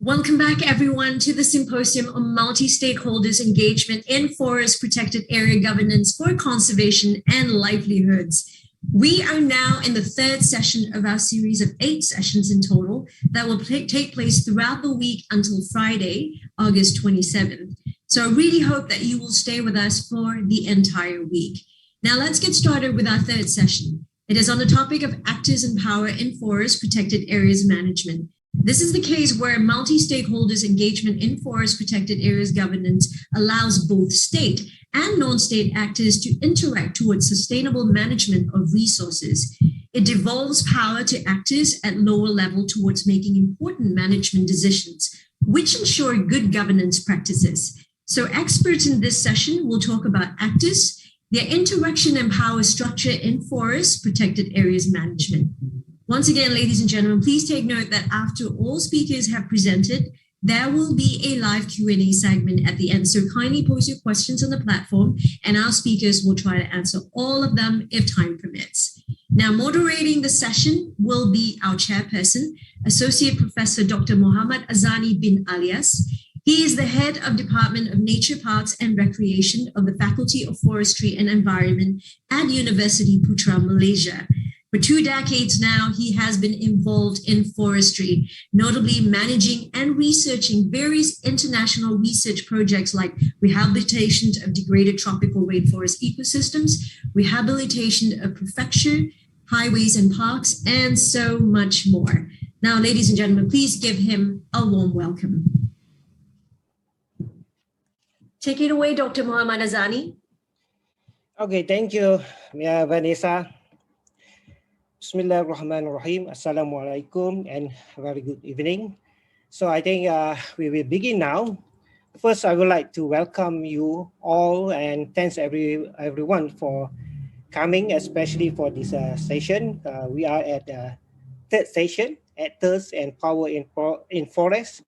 Welcome back, everyone, to the Symposium on Multi-Stakeholders Engagement in Forest Protected Area Governance for Conservation and Livelihoods. We are now in the third session of our series of 8 sessions in total that will take place throughout the week until Friday, August 27th. So I really hope that you will stay with us for the entire week. Now let's get started with our third session. It is on the topic of actors and power in forest protected areas management. This is the case where multi-stakeholders engagement in forest protected areas governance allows both state and non-state actors to interact towards sustainable management of resources. It devolves power to actors at lower level towards making important management decisions, which ensure good governance practices. So experts in this session will talk about actors, their interaction and power structure in forest protected areas management. Once again, ladies and gentlemen, please take note that after all speakers have presented, there will be a live Q&A segment at the end. So kindly post your questions on the platform and our speakers will try to answer all of them if time permits. Now, moderating the session will be our chairperson, Associate Professor Dr. Muhammad Azani bin Alias. He is the head of Department of Nature, Parks and Recreation of the Faculty of Forestry and Environment at University Putra, Malaysia. For 2 decades now, he has been involved in forestry, notably managing and researching various international research projects like rehabilitation of degraded tropical rainforest ecosystems, rehabilitation of prefecture, highways and parks, and so much more. Now, ladies and gentlemen, please give him a warm welcome. Take it away, Dr. Muhammad Azani. Okay, thank you, Vanessa. Bismillahirrahmanirrahim. Assalamualaikum and very good evening. So I think we will begin now. First, I would like to welcome you all and thanks everyone for coming, especially for this session. We are at the third session, Actors and Power in Forest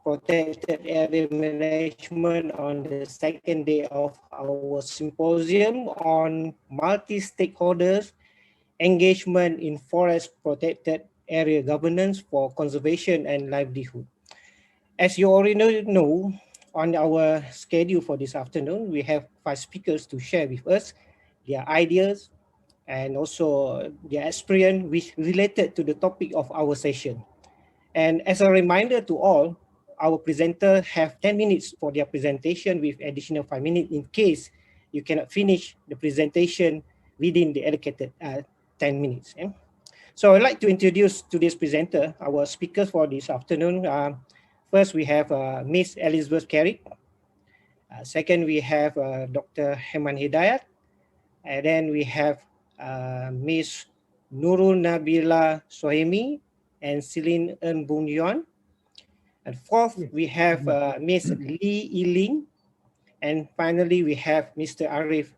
Protected Area Management on the second day of our symposium on multi-stakeholders engagement in forest protected area governance for conservation and livelihood. As you already know, on our schedule for this afternoon, we have 5 speakers to share with us their ideas and also their experience which related to the topic of our session. And as a reminder to all, our presenters have 10 minutes for their presentation with additional 5 minutes in case you cannot finish the presentation within the allocated 10 minutes. So I'd like to introduce today's presenter, our speakers for this afternoon. First, we have Ms. Elizabeth Carrick. Second, we have Dr. Heman Hidayat. And then we have Ms. Nurul Nabila Sohemi and Celine Eun Boon Yuan. And fourth, we have Ms. Lee Yiling. And finally, we have Mr. Arif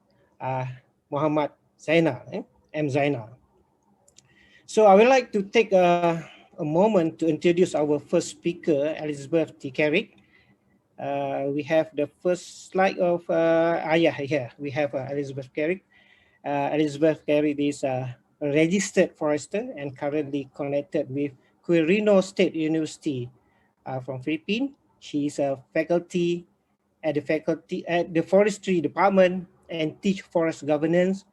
Muhammad Zainal. M. Zainal. So I would like to take a moment to introduce our first speaker, Elizabeth T. Carrick. We have the first slide of, we have Elizabeth Carrick. Elizabeth Carrick is a registered forester and currently connected with Quirino State University from Philippines. She is a faculty at the Forestry Department and teach forest governance,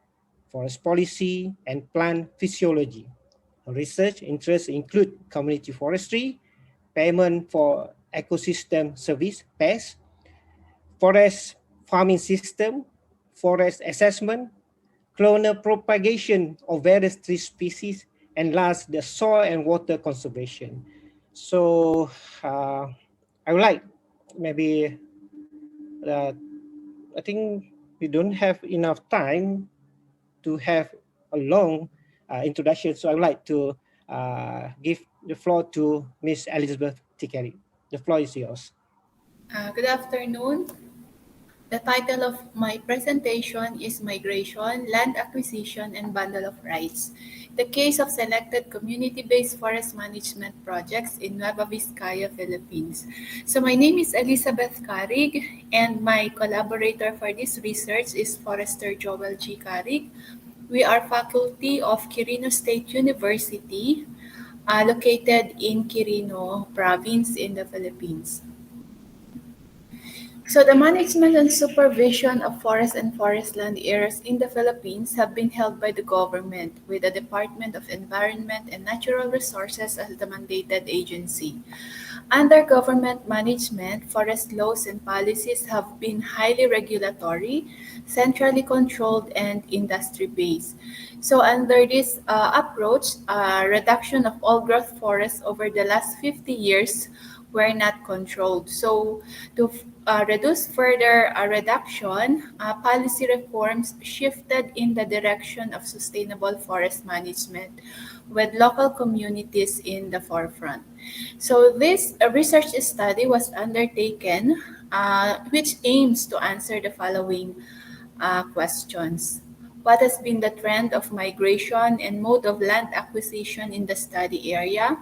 forest policy, and plant physiology. Her research interests include community forestry, payment for ecosystem service, PES, forest farming system, forest assessment, clonal propagation of various tree species, and last, the soil and water conservation. So I would like maybe, I think we don't have enough time to have a long introduction. So I would like to give the floor to Ms. Elizabeth T. Carrick. The floor is yours. Good afternoon. The title of my presentation is Migration, Land Acquisition, and Bundle of Rights, the case of selected community-based forest management projects in Nueva Vizcaya, Philippines. So my name is Elizabeth Carrick, and my collaborator for this research is Forester Joel G. Carrick. We are faculty of Quirino State University. located in Quirino province in the Philippines. So the management and supervision of forest and forestland areas in the Philippines have been held by the government, with the Department of Environment and Natural Resources as the mandated agency. Under government management, forest laws and policies have been highly regulatory, centrally controlled, and industry-based. So under this approach, reduction of all-growth forests over the last 50 years were not controlled. So to reduce further reduction, policy reforms shifted in the direction of sustainable forest management with local communities in the forefront. So this research study was undertaken, which aims to answer the following questions. What has been the trend of migration and mode of land acquisition in the study area?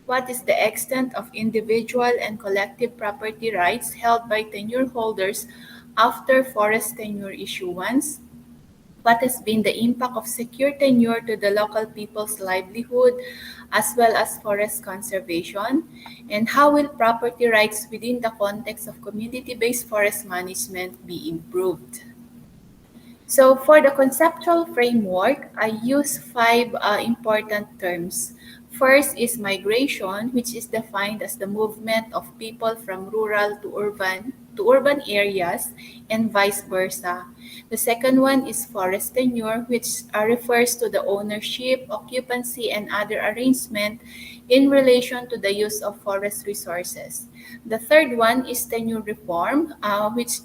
What is the extent of individual and collective property rights held by tenure holders after forest tenure issuance? What has been the impact of secure tenure to the local people's livelihood as well as forest conservation? And how will property rights within the context of community-based forest management be improved? So for the conceptual framework, I use five important terms. First is migration, which is defined as the movement of people from rural to urban areas and vice versa. The second one is forest tenure, which refers to the ownership, occupancy, and other arrangement in relation to the use of forest resources. The third one is tenure reform, which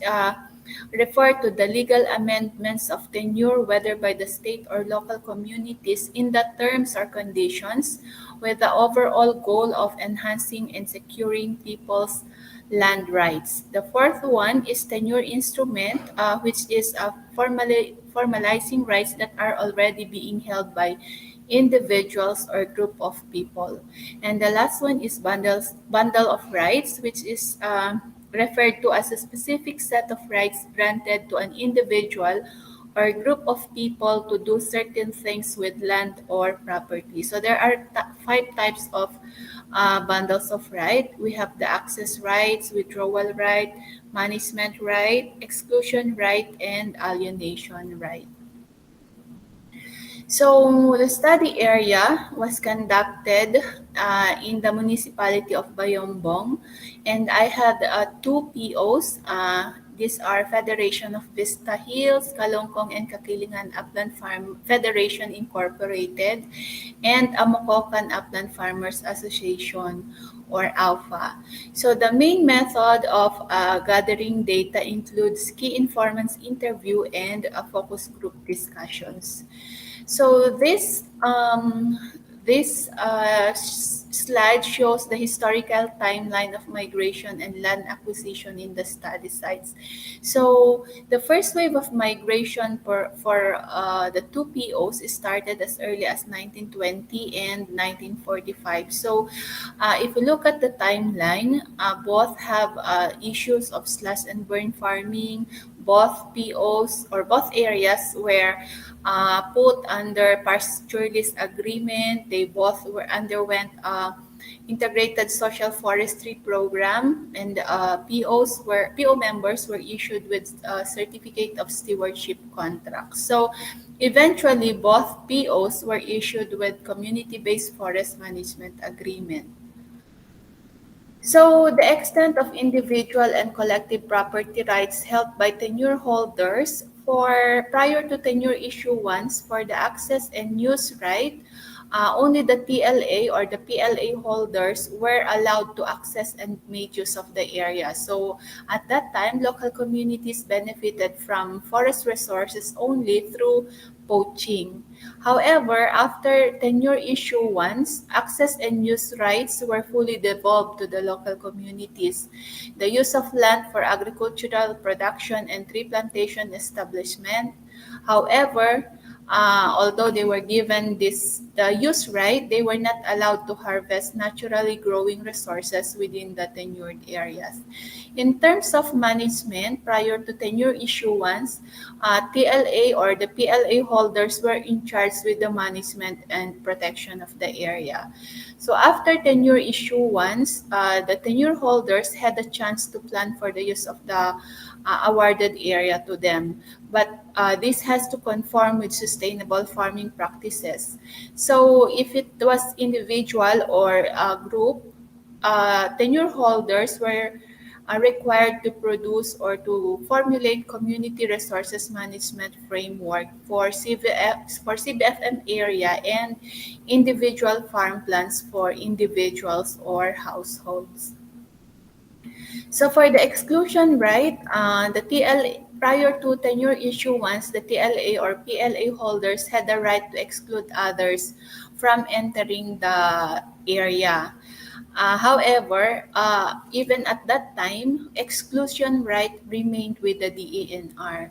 refer to the legal amendments of tenure, whether by the state or local communities, in the terms or conditions, with the overall goal of enhancing and securing people's land rights. The fourth one is tenure instrument, which is formalizing rights that are already being held by individuals or group of people. And the last one is bundle of rights, which is referred to as a specific set of rights granted to an individual or group of people to do certain things with land or property. So there are five types of bundles of right. We have the access rights, withdrawal right, management right, exclusion right, and alienation right. So the study area was conducted in the municipality of Bayombong, and I had two POs. These are Federation of Vista Hills, Kalongkong, and Kakilingan Upland Farm Federation Incorporated, and Amokokan Upland Farmers Association, or ALPHA. So the main method of gathering data includes key informants interview and focus group discussions. So this slide shows the historical timeline of migration and land acquisition in the study sites. So the first wave of migration for the two POs started as early as 1920 and 1945. So if you look at the timeline, both have issues of slash and burn farming. Both POs or both areas were put under pastoralist agreement. They both underwent integrated social forestry program, and PO members were issued with certificate of stewardship contracts. So eventually, both POs were issued with community-based forest management agreement. So the extent of individual and collective property rights held by tenure holders for prior to tenure issuance for the access and use right, only the TLA or the PLA holders were allowed to access and make use of the area. So at that time, local communities benefited from forest resources only through poaching. However, after tenure issuance, access and use rights were fully devolved to the local communities. The use of land for agricultural production and tree plantation establishment. However, Although they were given the use right, they were not allowed to harvest naturally growing resources within the tenured areas. In terms of management, prior to tenure issuance, TLA or the PLA holders were in charge with the management and protection of the area. So after tenure issuance, the tenure holders had a chance to plan for the use of the awarded area to them. But this has to conform with sustainable farming practices. So if it was individual or group, tenure holders were required to produce or to formulate community resources management framework for CBFM area and individual farm plans for individuals or households. So for the exclusion right, the TLA prior to tenure issuance, the TLA or PLA holders had the right to exclude others from entering the area. However, even at that time, exclusion right remained with the DANR.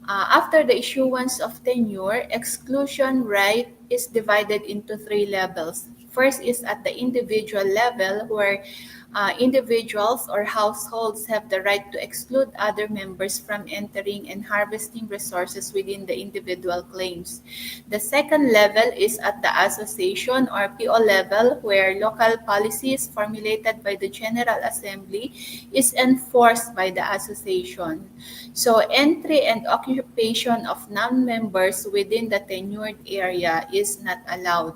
After the issuance of tenure, exclusion right is divided into three levels. First is at the individual level, where individuals or households have the right to exclude other members from entering and harvesting resources within the individual claims. The second level is at the association or PO level, where local policies formulated by the General Assembly is enforced by the association. So entry and occupation of non-members within the tenured area is not allowed.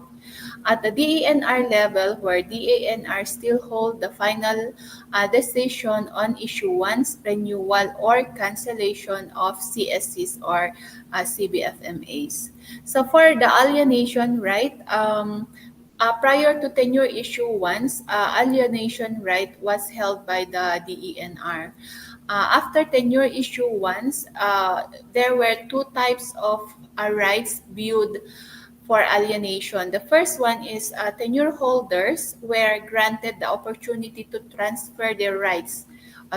At the DANR level, where DANR still hold the final decision on issuance, renewal, or cancellation of CSCs or CBFMAs. So for the alienation right, prior to tenure issuance, alienation right was held by the DENR. After tenure issuance, there were two types of rights viewed for alienation. The first one is tenure holders were granted the opportunity to transfer their rights,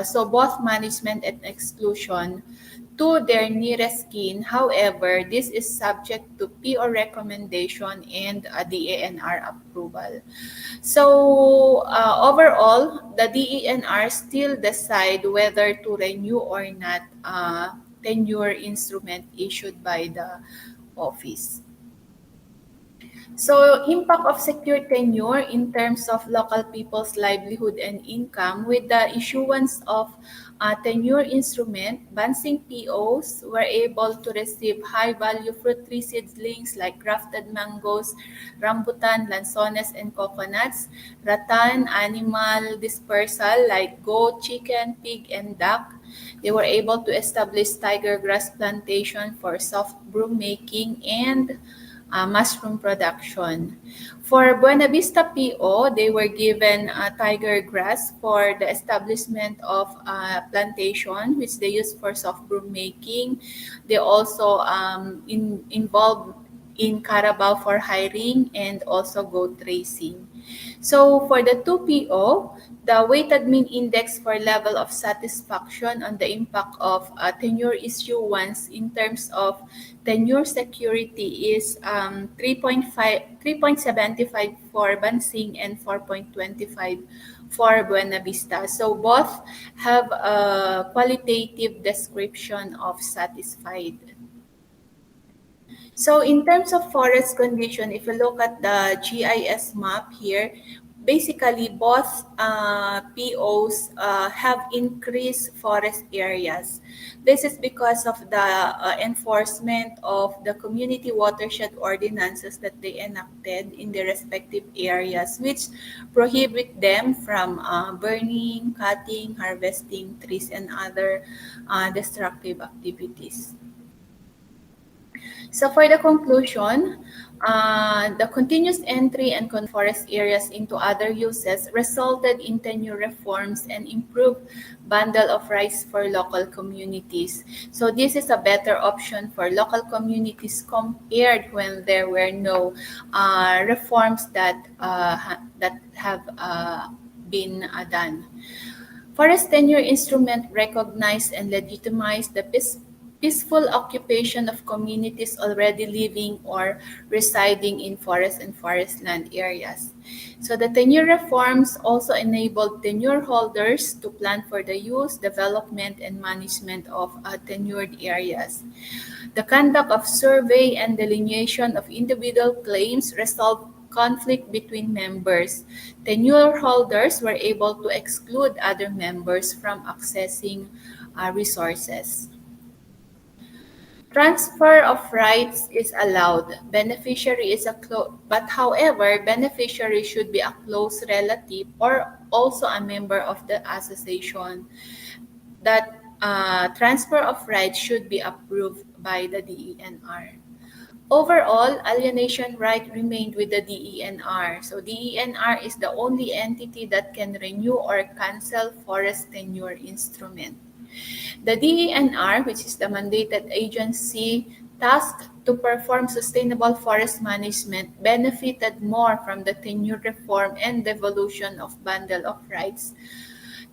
so both management and exclusion, to their nearest kin. However, this is subject to PO recommendation and DANR approval. So overall, the DENR still decide whether to renew or not tenure instrument issued by the office. So, impact of secure tenure in terms of local people's livelihood and income with the issuance of tenure instrument, Bansing POs were able to receive high-value fruit tree seedlings like grafted mangoes, rambutan, lanzones, and coconuts, rattan, animal dispersal like goat, chicken, pig, and duck. They were able to establish tiger grass plantation for soft broom making and mushroom production. For Buena Vista PO, they were given tiger grass for the establishment of plantation, which they use for soft broom making. They also involved in Carabao for hiring and also goat racing. So for the 2PO, the weighted mean index for level of satisfaction on the impact of tenure issuance in terms of tenure security is 3.75 for Bansing and 4.25 for Buena Vista. So both have a qualitative description of satisfied. So in terms of forest condition, if you look at the GIS map here, basically both POs have increased forest areas. This is because of the enforcement of the community watershed ordinances that they enacted in their respective areas, which prohibit them from burning, cutting, harvesting trees, and other destructive activities. So for the conclusion, the continuous entry and forest areas into other uses resulted in tenure reforms and improved bundle of rights for local communities. So this is a better option for local communities compared when there were no reforms that have been done. Forest tenure instrument recognized and legitimized the peaceful occupation of communities already living or residing in forest and forestland areas. So the tenure reforms also enabled tenure holders to plan for the use, development, and management of tenured areas. The conduct of survey and delineation of individual claims resolved conflict between members. Tenure holders were able to exclude other members from accessing resources. Transfer of rights is allowed. Beneficiary is but however, beneficiary should be a close relative or also a member of the association. That transfer of rights should be approved by the DENR. Overall, alienation right remained with the DENR. So DENR is the only entity that can renew or cancel forest tenure instrument. The DENR, which is the mandated agency tasked to perform sustainable forest management, benefited more from the tenure reform and devolution of bundle of rights.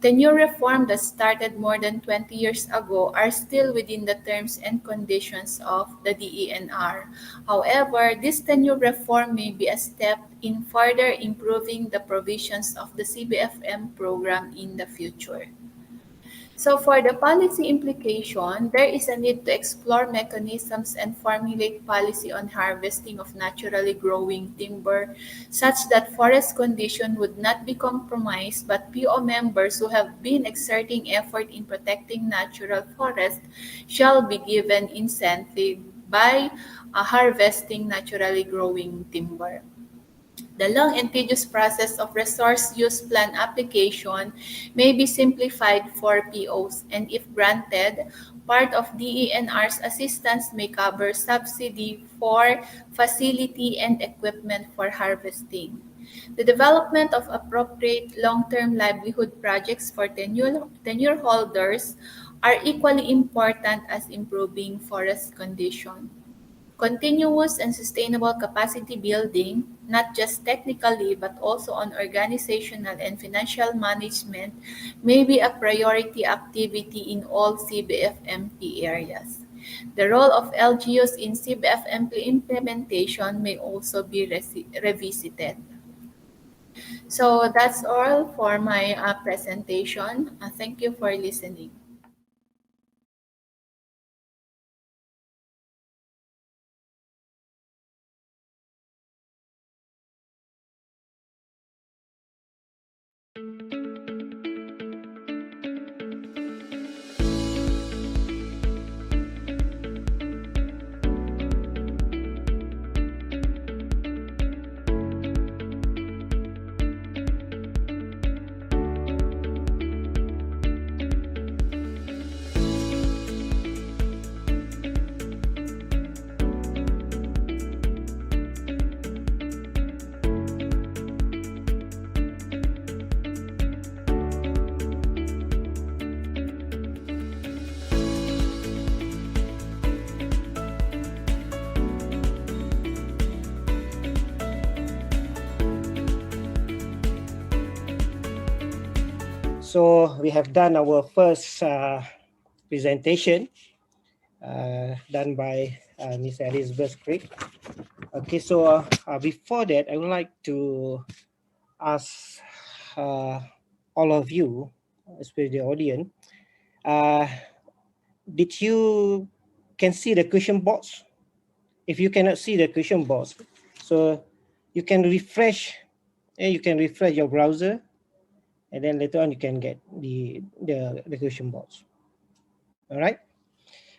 Tenure reform that started more than 20 years ago are still within the terms and conditions of the DENR. However, this tenure reform may be a step in further improving the provisions of the CBFM program in the future. So for the policy implication, there is a need to explore mechanisms and formulate policy on harvesting of naturally growing timber such that forest condition would not be compromised, but PO members who have been exerting effort in protecting natural forest shall be given incentive by harvesting naturally growing timber. The long and tedious process of resource use plan application may be simplified for POs, and if granted, part of DENR's assistance may cover subsidy for facility and equipment for harvesting. The development of appropriate long-term livelihood projects for tenure holders are equally important as improving forest condition. Continuous and sustainable capacity building, not just technically but also on organizational and financial management, may be a priority activity in all CBFMP areas. The role of LGUs in CBFMP implementation may also be revisited. So that's all for my presentation. Thank you for listening. So we have done our first presentation done by Ms. Elizabeth Crick. Okay, so before that, I would like to ask all of you, especially the audience, did you can see the question box? If you cannot see the question box, so you can refresh your browser, and then later on you can get the question box. All right.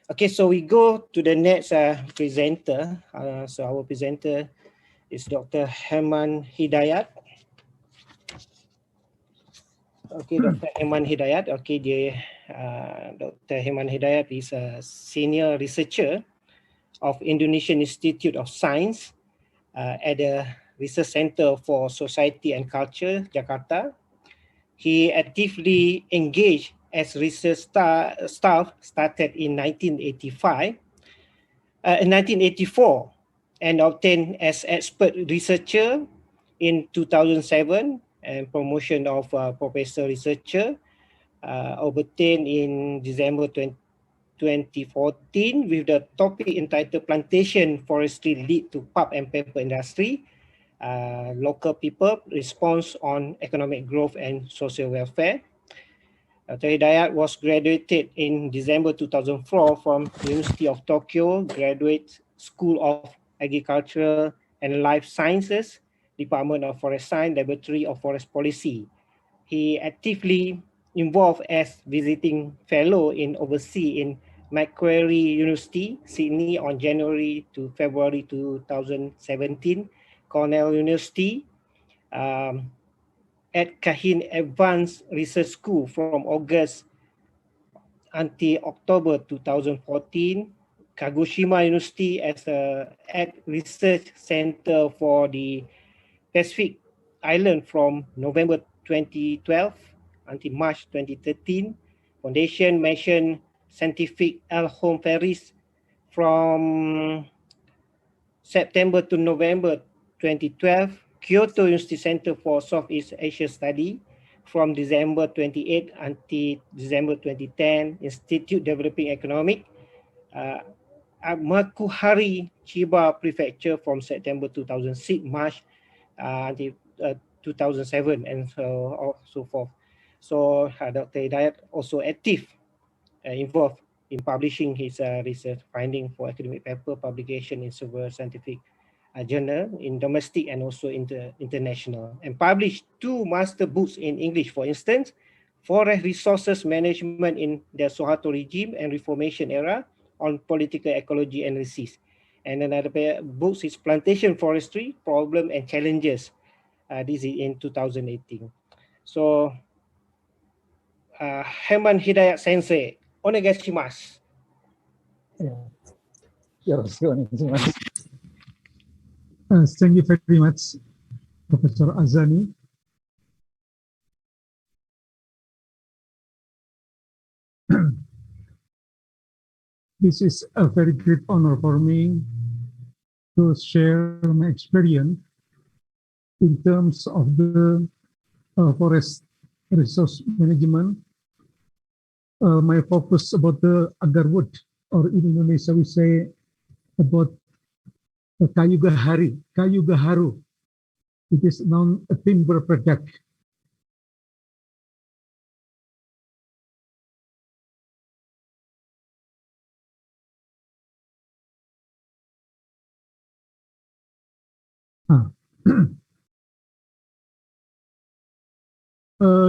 Okay, so we go to the next presenter. So our presenter is Dr. Heman Hidayat. Okay, Dr. Heman Hidayat. Okay, Dr. Heman Hidayat is a senior researcher of Indonesian Institute of Science at the Research Center for Society and Culture, Jakarta. He actively engaged as research staff started in 1984 and obtained as expert researcher in 2007 and promotion of professor researcher obtained in December 2021 2014 with the topic entitled Plantation Forestry Lead to Pulp and Paper Industry, Local People Response on Economic Growth and Social Welfare. Dr. Hidayat was graduated in December 2004 from University of Tokyo, Graduate School of Agriculture and Life Sciences, Department of Forest Science, Laboratory of Forest Policy. He actively involved as visiting fellow in overseas in Macquarie University, Sydney on January to February 2017, Cornell University, at Kahin Advanced Research School from August until October 2014, Kagoshima University as at Research Center for the Pacific Island from November 2012 until March 2013. Foundation mentioned Scientific L. Home Ferris from September to November 2012. Kyoto University Center for Southeast Asia Study from December 28 until December 2010. Institute Developing Economic, Makuhari, Chiba Prefecture from September 2006, March until 2007, and so forth. So Dr. Hidayat also active, involved in publishing his research finding for academic paper publication in several scientific journal in domestic and also international, and published 2 master books in English, for instance, Forest Resources Management in the Suharto Regime and Reformation Era on Political Ecology Analysis. And another book is Plantation Forestry, Problem and Challenges. This is in 2018. So, Herman Hidayat Sensei, onegaishimasu. Thank you very much, Professor Azani. This is a very great honor for me to share my experience in terms of the forest resource management. My focus about the agarwood, or in Indonesia we say about kayu gaharu. It is known a timber product.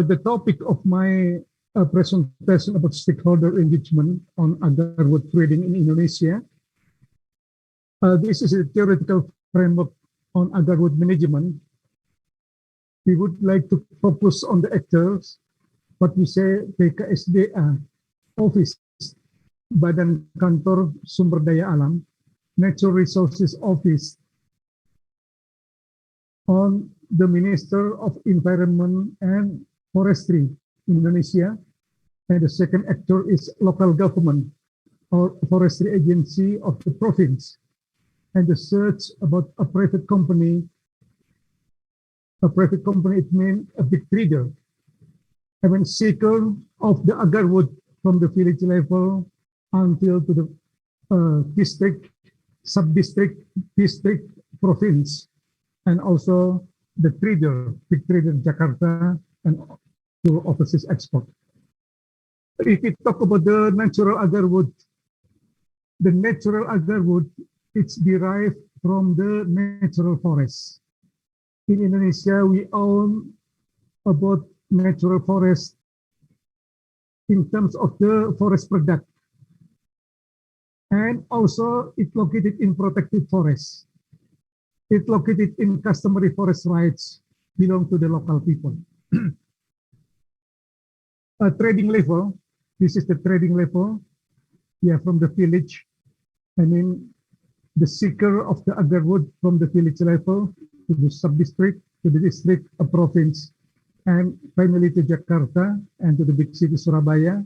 The topic of my presentation about stakeholder engagement on agarwood trading in Indonesia. This is a theoretical framework on agarwood management. We would like to focus on the actors, what we say BKSDA, Office, Badan Kantor Sumber Daya Alam, Natural Resources Office, on the Minister of Environment and Forestry in Indonesia, and the second actor is local government or forestry agency of the province, and the search about a private company. A private company, it means a big trader. I mean, seeker of the agarwood from the village level until to the district, sub-district, district, province, and also the trader, big trader Jakarta, and to overseas export. If we talk about the natural agarwood, the natural agarwood, it's derived from the natural forest. In Indonesia, we own about natural forest in terms of the forest product. And also it's located in protected forest. It's located in customary forest rights belong to the local people. A trading level, this is the trading level. Yeah, from the village. I mean, the seeker of the agarwood from the village level to the sub-district, to the district, a province, and finally to Jakarta and to the big city Surabaya,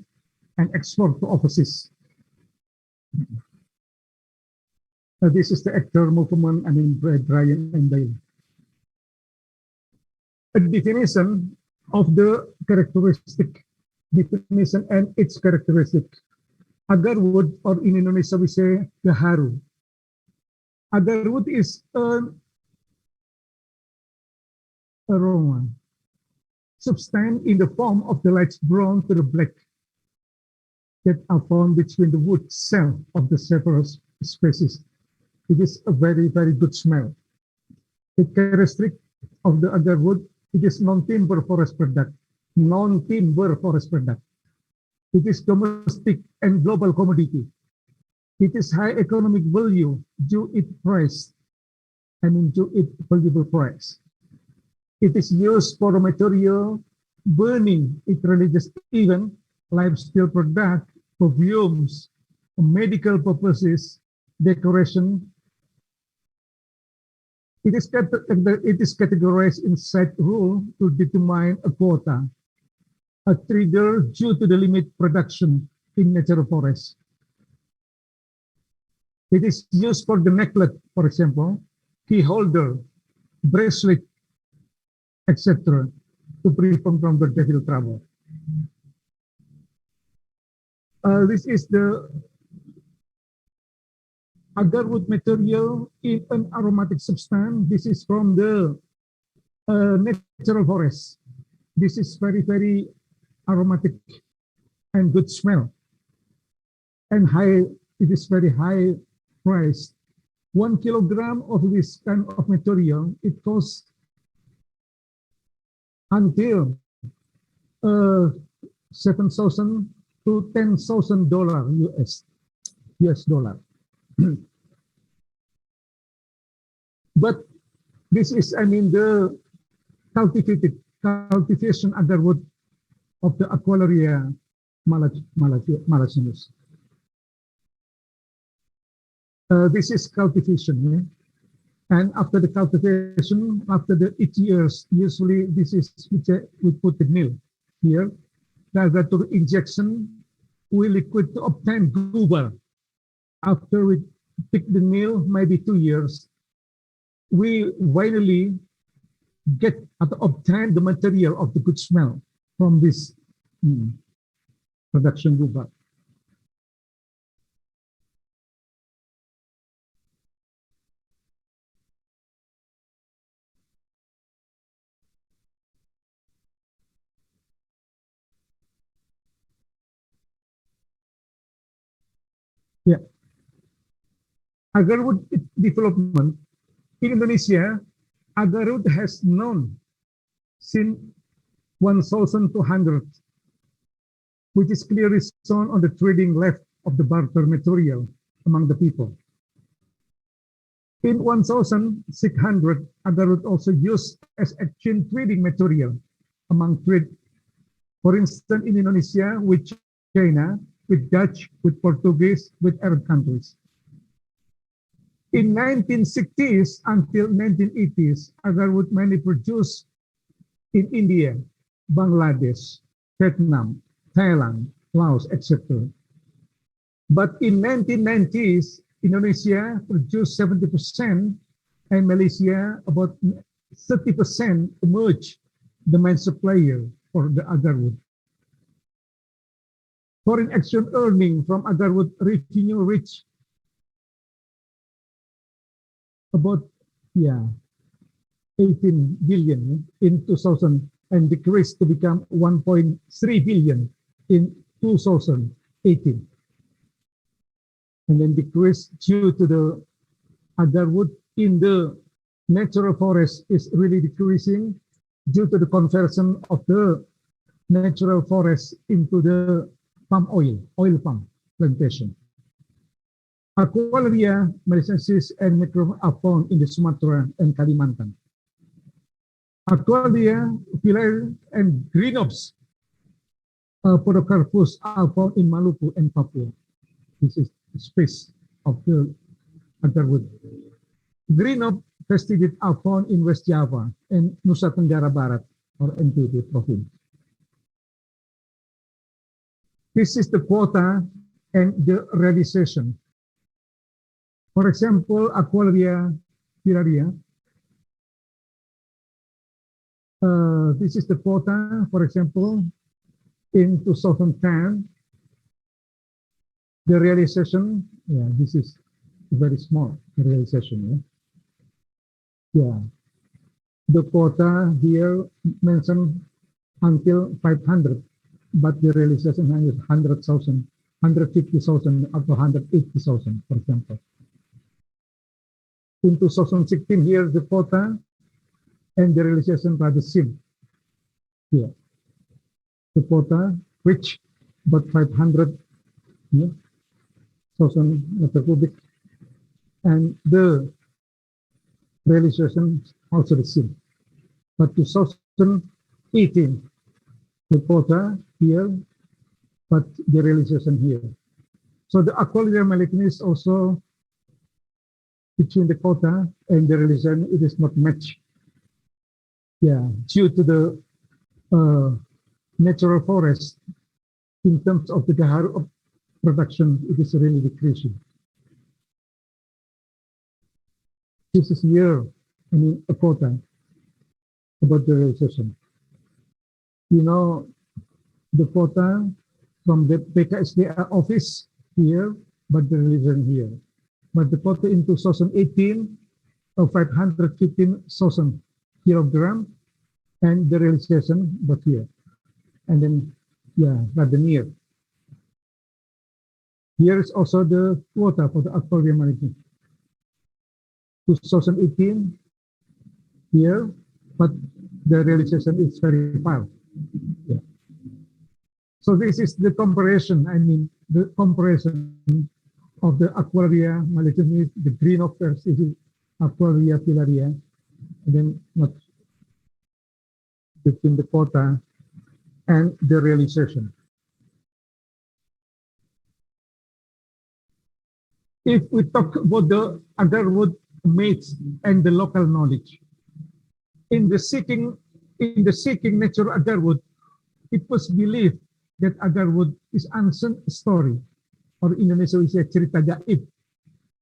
and export to overseas. This is the actor movement, I mean, Brian and Dale. A definition of the characteristic, definition and its characteristic. Agarwood, or in Indonesia we say gaharu. Agarwood is an aroma substance in the form of the light brown to the black that are found between the wood cell of the several species. It is a very, very good smell. The characteristic of the agarwood, it is non-timber forest product. Non-timber forest product. It is domestic and global commodity. It is high economic value due its price and due its valuable price. It is used for material burning at religious event, lifestyle product, perfumes, medical purposes, decoration. It is categorized in set rule to determine a quota, a trigger due to the limit production in natural forest. It is used for the necklet, for example, key holder, bracelet, etc., to prevent from the devil trouble. This is the agarwood material in an aromatic substance. This is from the natural forest. This is very, very aromatic and good smell. And high, it is very high priced. 1 kilogram of this kind of material, it costs until 7,000 to $10,000 US dollar. But this is, I mean, the cultivation agarwood of the Aquilaria malasinus. This is cultivation, yeah? And after the cultivation, after the 8 years, usually this is we put the mill here. That to injection, we liquid to obtain gubar. After we pick the mill, maybe 2 years, we finally get to obtain the material of the good smell from this production gubar. Yeah. Agarwood development in Indonesia, agarwood has known since 1200, which is clearly shown on the trading left of the barter material among the people. In 1600, agarwood also used as exchange trading material among trade. For instance, in Indonesia with China, with Dutch, with Portuguese, with Arab countries. In 1960s until 1980s, agarwood mainly produced in India, Bangladesh, Vietnam, Thailand, Laos, etc. But in 1990s, Indonesia produced 70% and Malaysia about 30% emerged the main supplier for the agarwood. Foreign exchange earning from agarwood revenue reached about 18 billion in 2000 and decreased to become 1.3 billion in 2018. And then decreased due to the agarwood in the natural forest is really decreasing due to the conversion of the natural forest into the palm oil palm plantation. Aquilaria malacensis and micro are found in the Sumatra and Kalimantan. Aquilaria, Pilar, and Greenops Podocarpus are found in Maluku and Papua. This is the space of the agarwood. Greenops fastidiae are found in West Java and Nusa Tenggara Barat or NTB province. This is the quota and the realization. For example, Aquilaria pilaria. This is the quota, for example, in 2010. The realization, yeah, this is very small realization. Yeah. The quota here mentioned until 500, but the realization is 100,000, 150,000 up to 180,000, for example. In 2016, here the quota and the realization are the same. Here, the quota which about 500 thousand meter cubic, and the realization also the same. But 2018, the quota here, but the realization here. So the aquarium is also between the quota and the realization, it is not matched. Yeah, due to the natural forest, in terms of the gaharu of production, it is really decreasing. This is here, I mean, a quota about the realization. You know, the quota from the PKSDA office here, but the realization here. But the quota in 2018 of 515,000 kilogram, and the realization but here. And then, yeah, rather near. Here is also the quota for the aquarium management. 2018 here, but the realization is very far. Yeah. So this is the comparison, I mean, the comparison of the aquaria management, the green of first is aquaria pilaria, and then not between the quota and the realization. If we talk about the agarwood mates and the local knowledge, in the seeking natural agarwood, it was believed that agarwood is ancient story, or in Indonesia we say cerita gaib,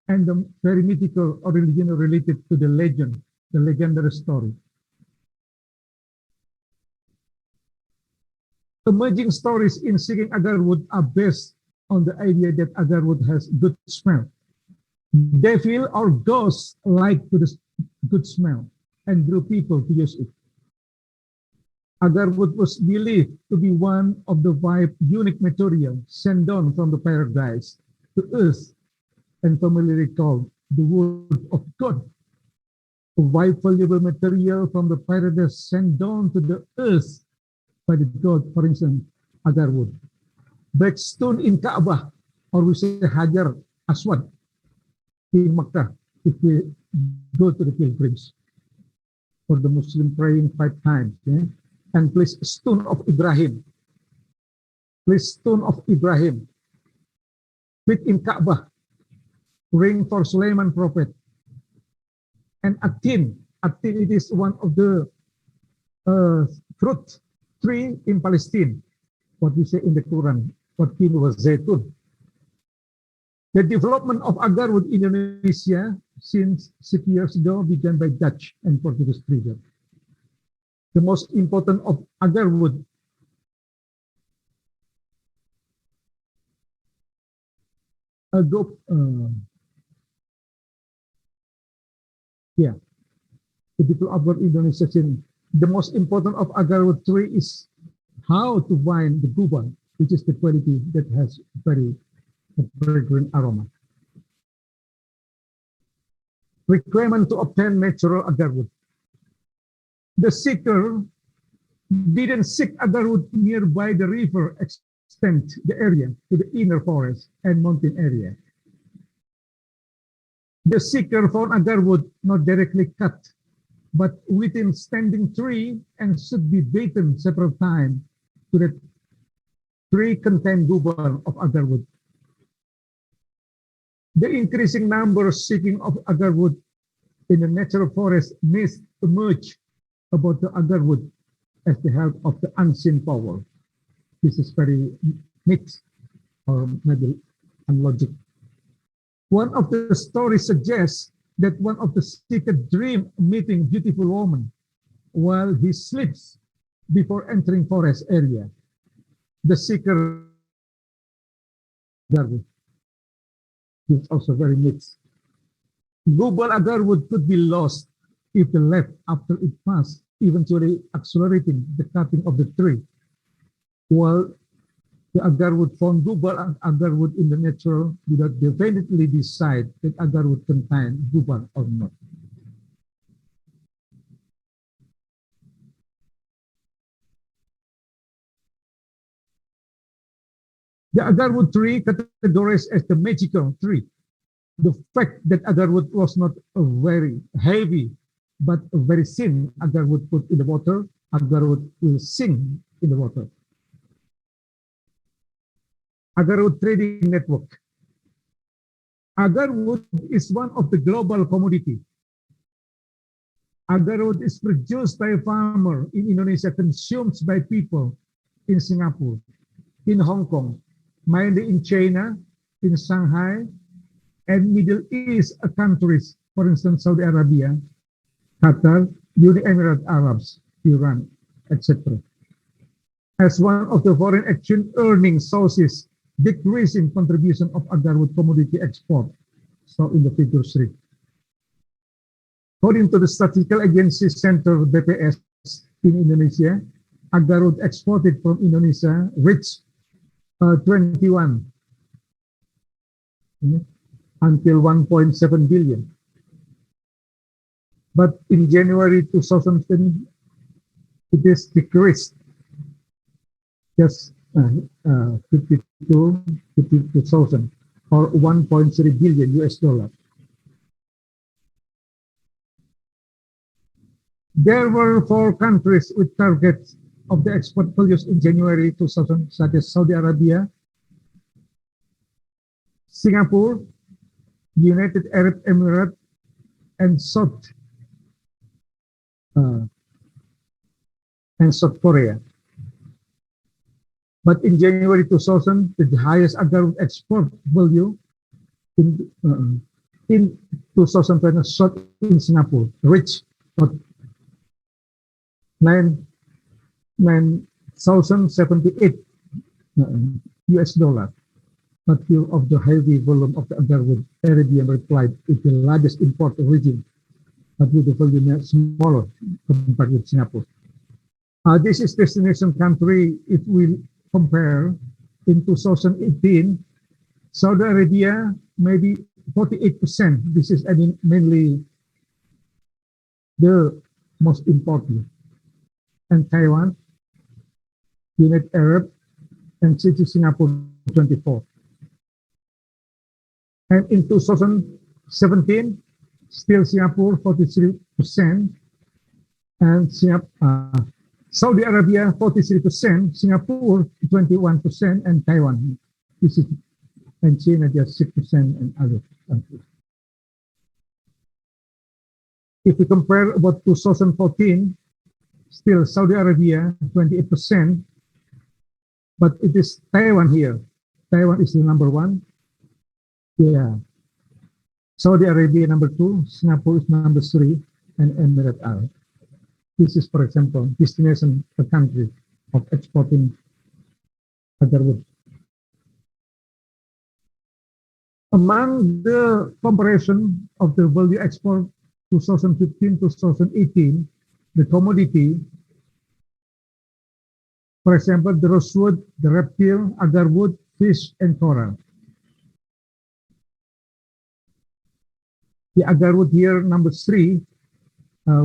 and the very mythical or religion related to the legend, the legendary story. Emerging stories in seeking agarwood are based on the idea that agarwood has good smell. Devil or ghosts like to the good smell and drew people to use it. Agarwood was believed to be one of the 5 unique materials sent down from the paradise to earth and familiarly called the wood of God. A 5 valuable material from the paradise sent down to the earth by the God, for instance, agarwood. Black stone in Kaabah, or we say Hajar Aswad in Makkah, if we go to the pilgrims for the Muslim praying 5 times. Yeah? And place stone of Ibrahim. Place stone of Ibrahim. Fit in Kaabah. Ring for Sulaiman prophet. And Atin. Atin, it is one of the fruit tree in Palestine. What we say in the Quran. What Tin was Zaitun. The development of agarwood in Indonesia since 6 years ago began by Dutch and Portuguese traders. The most important of agarwood the development of Indonesia. The most important of agarwood tree is how to find the guban, which is the quality that has very fragrant aroma. Requirement to obtain natural agarwood. The seeker didn't seek agarwood nearby the river extend the area to the inner forest and mountain area. The seeker found agarwood not directly cut, but within standing tree and should be beaten several times to the tree contain guban of agarwood. The increasing number seeking of agarwood in the natural forest myths emerge about the agarwood as the help of the unseen power. This is very mixed or maybe unlogical. One of the stories suggests that one of the seeker dream meeting beautiful woman while he sleeps before entering forest area. The seeker agarwood. It's also very mixed. Global agarwood could be lost if left after it passed, eventually accelerating the cutting of the tree, while the agarwood found gubar and agarwood in the nature without definitely decide that agarwood contain gubar or not. The agarwood tree categorized as the magical tree. The fact that agarwood was not a very heavy but a very thin agarwood put in the water, agarwood will sink in the water. Agarwood trading network. Agarwood is one of the global commodity. Agarwood is produced by a farmer in Indonesia, consumed by people in Singapore, in Hong Kong, mainly in China, in Shanghai, and Middle East countries, for instance, Saudi Arabia, Qatar, United Emirates Arabs, Iran, etc. As one of the foreign exchange earning sources, decreasing contribution of agarwood commodity export. So in the figure 3. According to the Statistical Agency Center BPS in Indonesia, agarwood exported from Indonesia reached 21 until 1.7 billion. But in January 2010, it is decreased just 52,000 or 1.3 billion US dollar. There were 4 countries with targets of the export values in January 2000, such as Saudi Arabia, Singapore, United Arab Emirates, and South Korea. But in January 2000, the highest agarwood export value in 2020 shot in Singapore reached 9,078 US dollar. But few of the heavy volume of the agarwood, Arabian replied, is the largest import origin, but with the volume smaller compared with Singapore. This is destination country. If we compare in 2018, Saudi Arabia maybe 48%. This is mainly the most important, and Taiwan, United Arab, and City Singapore 24. And in 2017, still Singapore 43%, and Saudi Arabia 43%, Singapore 21%, and Taiwan, and China just 6%, and other countries. If we compare about 2014, still Saudi Arabia 28%, but it is Taiwan here. Taiwan is the number 1. Yeah. Saudi Arabia number 2, Singapore is number 3, and Emirates Arab. This is, for example, destination a country of exporting agarwood. Among the comparison of the value export 2015-2018, the commodity, for example, the rosewood, the reptile, agarwood, fish, and coral. The agarwood here, number 3,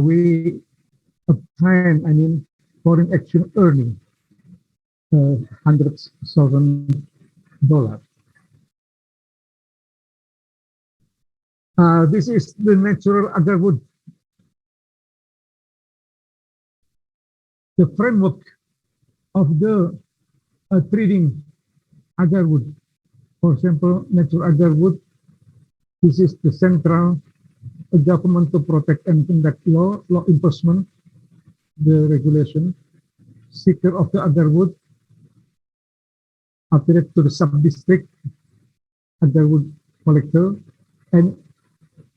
we obtain, foreign exchange earning, $100,000. This is the natural agarwood. The framework of the trading agarwood, for example, natural agarwood. This is the central government to protect and conduct law enforcement, the regulation, seeker of the agarwood, after that to the sub-district agarwood collector, and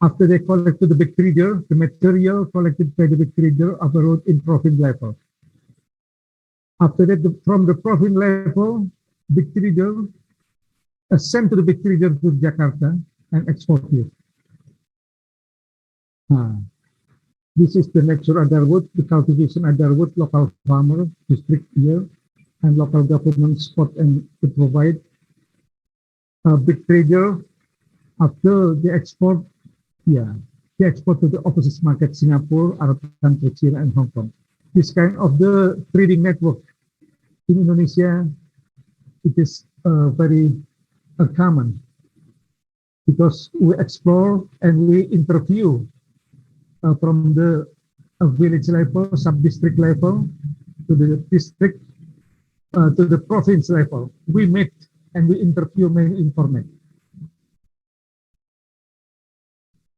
after they collect to the big trader, the material collected by the big trader agarwood in province level. After that, from the province level, big trader sent to the big trader to Jakarta, and export it. This is the nature agarwood, the cultivation agarwood, local farmer, district here, and local government spot and to provide a big trader after the export, the export to the overseas market, Singapore, Arab countries, China, and Hong Kong. This kind of the trading network in Indonesia, it is very common because we explore and we interview from the village level, sub-district level, to the district, to the province level. We meet and we interview many informant.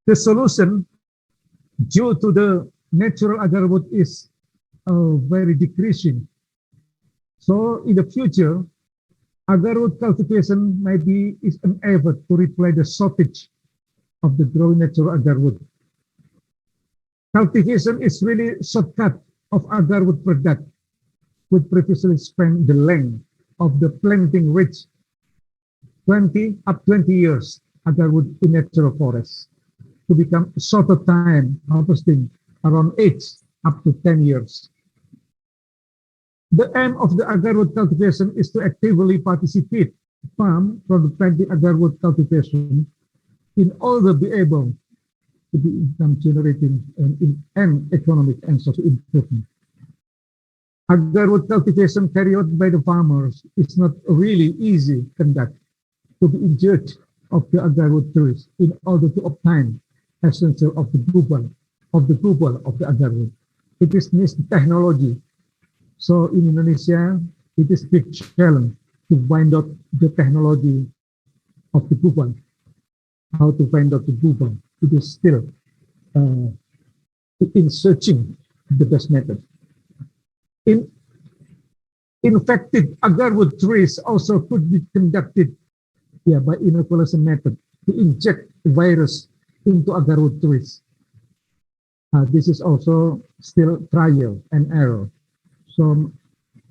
The solution due to the natural agarwood is very decreasing. So in the future, agarwood cultivation maybe is an effort to reply the shortage of the growing natural agarwood. Cultivation is really shortcut of agarwood product, which previously spent the length of the planting reach 20 years agarwood in natural forests to become shorter time harvesting around 8 up to 10 years. The aim of the agarwood cultivation is to actively participate farm from the planting agarwood cultivation in order to be able to be income generating and economic and social improvement. Agarwood cultivation carried out by the farmers is not really easy conduct to be injured of the agarwood trees in order to obtain essential of the global of the agarwood. It is needs technology. So in Indonesia, it is big challenge to find out the technology of the global. How to find out the global? It is still in searching the best method. In infected agarwood trees also could be conducted by inoculation method to inject virus into agarwood trees. This is also still trial and error. So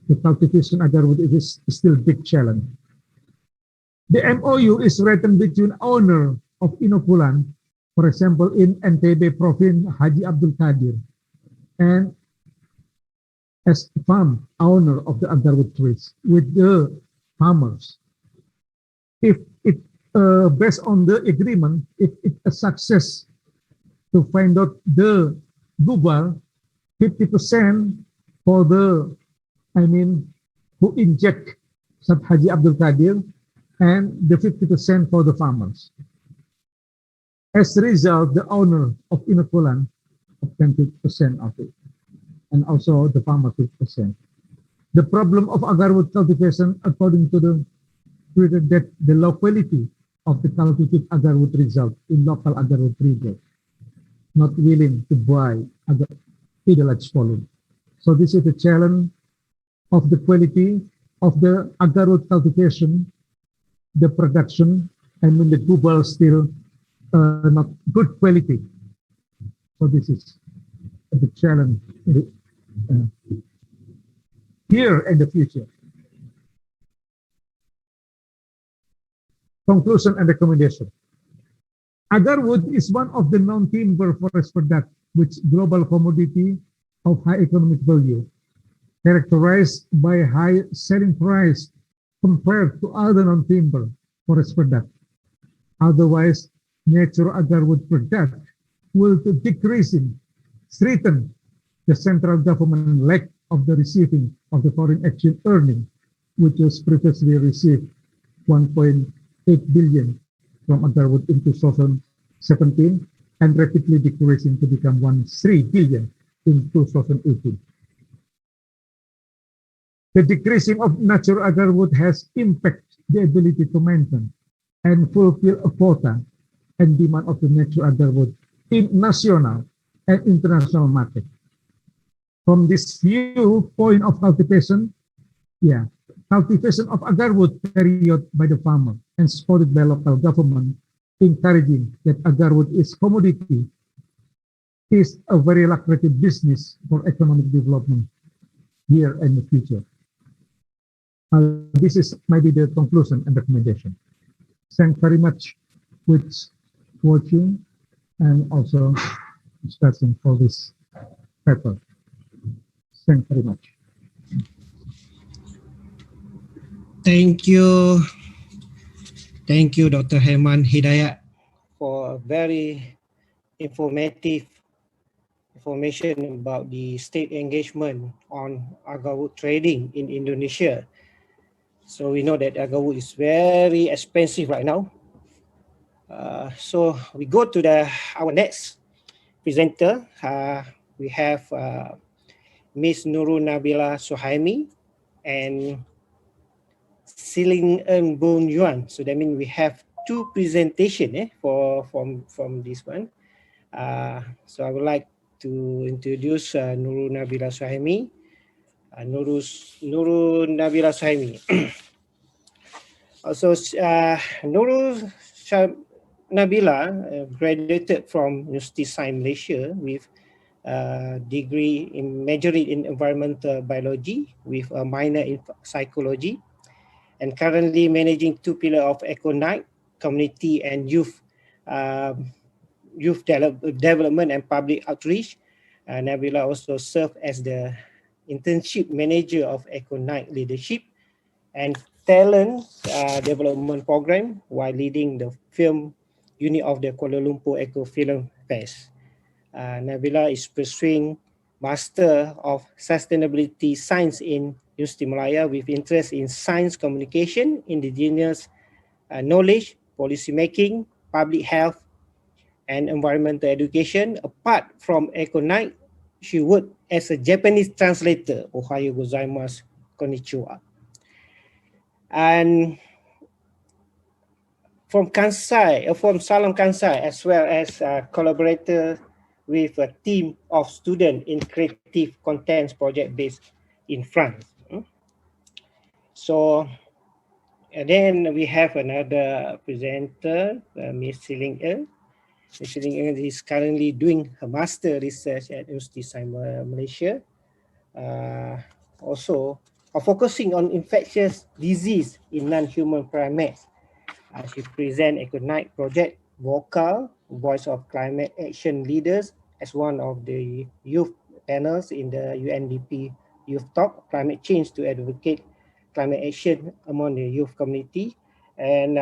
the cultivation agarwood is still a big challenge. The MOU is written between owner of inoculant, for example, in NTB province, Haji Abdul Qadir, and as farm owner of the agarwood trees with the farmers. If it based on the agreement, if it's a success to find out the global 50% for the, who inject Sat Haji Abdul Qadir, and the 50% for the farmers. As a result, the owner of inoculant obtained 50% of it, and also the farmer 50%. The problem of agarwood cultivation, according to the that the low quality of the cultivated agarwood result in local agarwood traders not willing to buy in a large volume. So this is the challenge of the quality of the agarwood cultivation, the production, and when the global still not good quality. So this is the challenge here and the future. Conclusion and recommendation. Agarwood is one of the non-timber forest product which global commodity of high economic value, characterized by high selling price compared to other non-timber forest product. Otherwise, natural agarwood product will decreasing, strengthen the central government lack of the receiving of the foreign exchange earning, which was previously received 1.8 billion from agarwood in 2017 and rapidly decreasing to become 1.3 billion in 2018. The decreasing of natural agarwood has impacted the ability to maintain and fulfill a quota and demand of the natural agarwood in national and international market. From this viewpoint of cultivation, cultivation of agarwood carried out by the farmer and supported by local government, encouraging that agarwood is commodity, is a very lucrative business for economic development here and the future. This is maybe the conclusion and recommendation. Thanks very much, which watching and also discussing for this paper. Thanks very much. Thank you. Thank you, Dr. Herman Hidayat, for a very informative information about the state engagement on agar-wood trading in Indonesia. So we know that agar-wood is very expensive right now. So we go to our next presenter. We have Ms. Nurul Nabila Suhaimi and Siling Eng Boon Yuan. So that means we have two presentations from this one. So I would like to introduce Nurul Nabila Suhaimi. Nurul Nabila Suhaimi. Also, Nurul Nabila graduated from University of Science Malaysia with a degree in majoring in environmental biology with a minor in psychology, and currently managing two pillars of EcoNight, community and youth development and public outreach. Nabila also served as the internship manager of EcoNight leadership and talent development program while leading the film unit of the Kuala Lumpur Eco Film Fest. Nabila is pursuing Master of Sustainability Science in Universiti Malaya with interest in science communication, indigenous knowledge, policy making, public health, and environmental education. Apart from EcoNight, she worked as a Japanese translator. Ohayo gozaimasu, konnichiwa. And from Salam Kansai, as well as collaborator with a team of students in creative contents project based in France. So, and then we have another presenter, Ms. Siling Eng. Ms. Siling Eng is currently doing her master research at University of Science Malaysia. Also, focusing on infectious disease in non-human primates. She presents EcoNight project, Vocal, Voice of Climate Action Leaders, as one of the youth panels in the UNDP Youth Talk, Climate Change to Advocate Climate Action among the youth community. And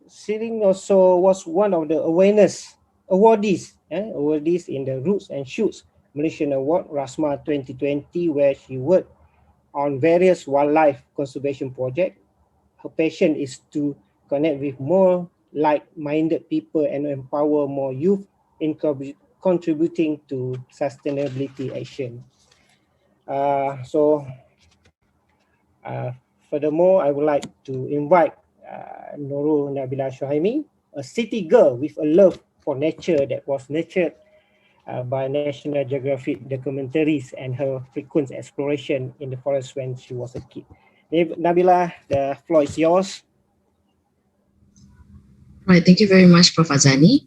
Siling also was one of the awareness awardees in the Roots and Shoots Malaysian Award, RASMA 2020, where she worked on various wildlife conservation projects. Her passion is to connect with more like-minded people and empower more youth in contributing to sustainability action. Furthermore, I would like to invite Nurul Nabila Suhaimi, a city girl with a love for nature that was nurtured by National Geographic documentaries and her frequent exploration in the forest when she was a kid. Nabila, the floor is yours. Right, thank you very much, Prof. Azani.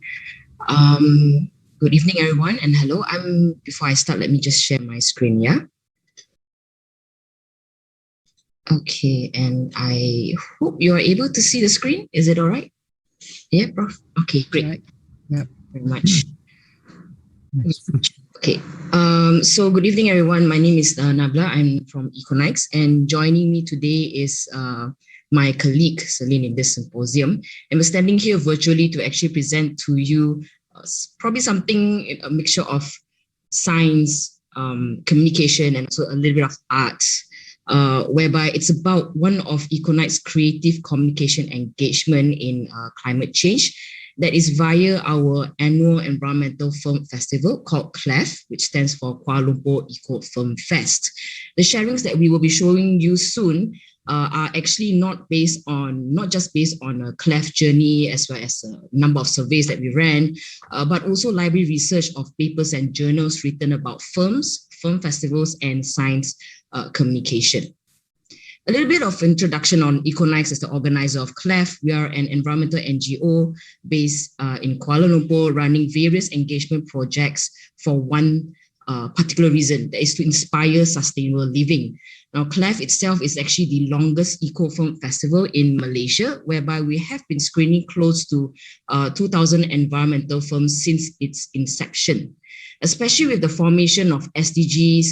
Good evening, everyone, and hello. Before I start, let me just share my screen, yeah? Okay, and I hope you're able to see the screen. Is it all right? Yeah, Prof? Okay, great. Right. Yeah. Very much. Okay, so good evening, everyone. My name is Nabila. I'm from EcoNight, and joining me today is my colleague, Celine, in this symposium. And we're standing here virtually to actually present to you probably something, a mixture of science, communication, and also a little bit of art, whereby it's about one of EcoNight's creative communication engagement in climate change. That is via our annual environmental film festival called CLEF, which stands for Kuala Lumpur Eco Film Fest. The sharings that we will be showing you soon are actually not just based on a CLEF journey as well as a number of surveys that we ran, but also library research of papers and journals written about films, film festivals, and science communication. A little bit of introduction on EcoNight as the organizer of CLEF. We are an environmental NGO based in Kuala Lumpur, running various engagement projects for one particular reason, that is to inspire sustainable living. Now, CLEF itself is actually the longest eco-film festival in Malaysia, whereby we have been screening close to 2,000 environmental films since its inception. Especially with the formation of SDGs,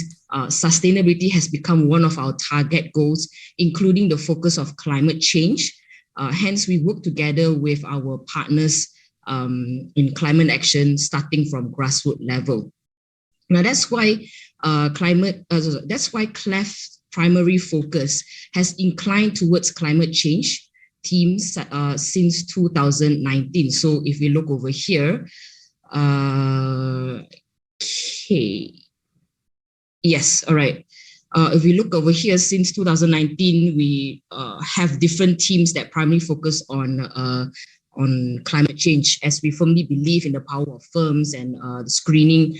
sustainability has become one of our target goals, including the focus of climate change. Hence, we work together with our partners in climate action, starting from grassroots level. Now, that's why CLEF's primary focus has inclined towards climate change themes since 2019. So if we look over here, okay. Yes, all right. If we look over here, since 2019, we have different teams that primarily focus on climate change, as we firmly believe in the power of firms and the screening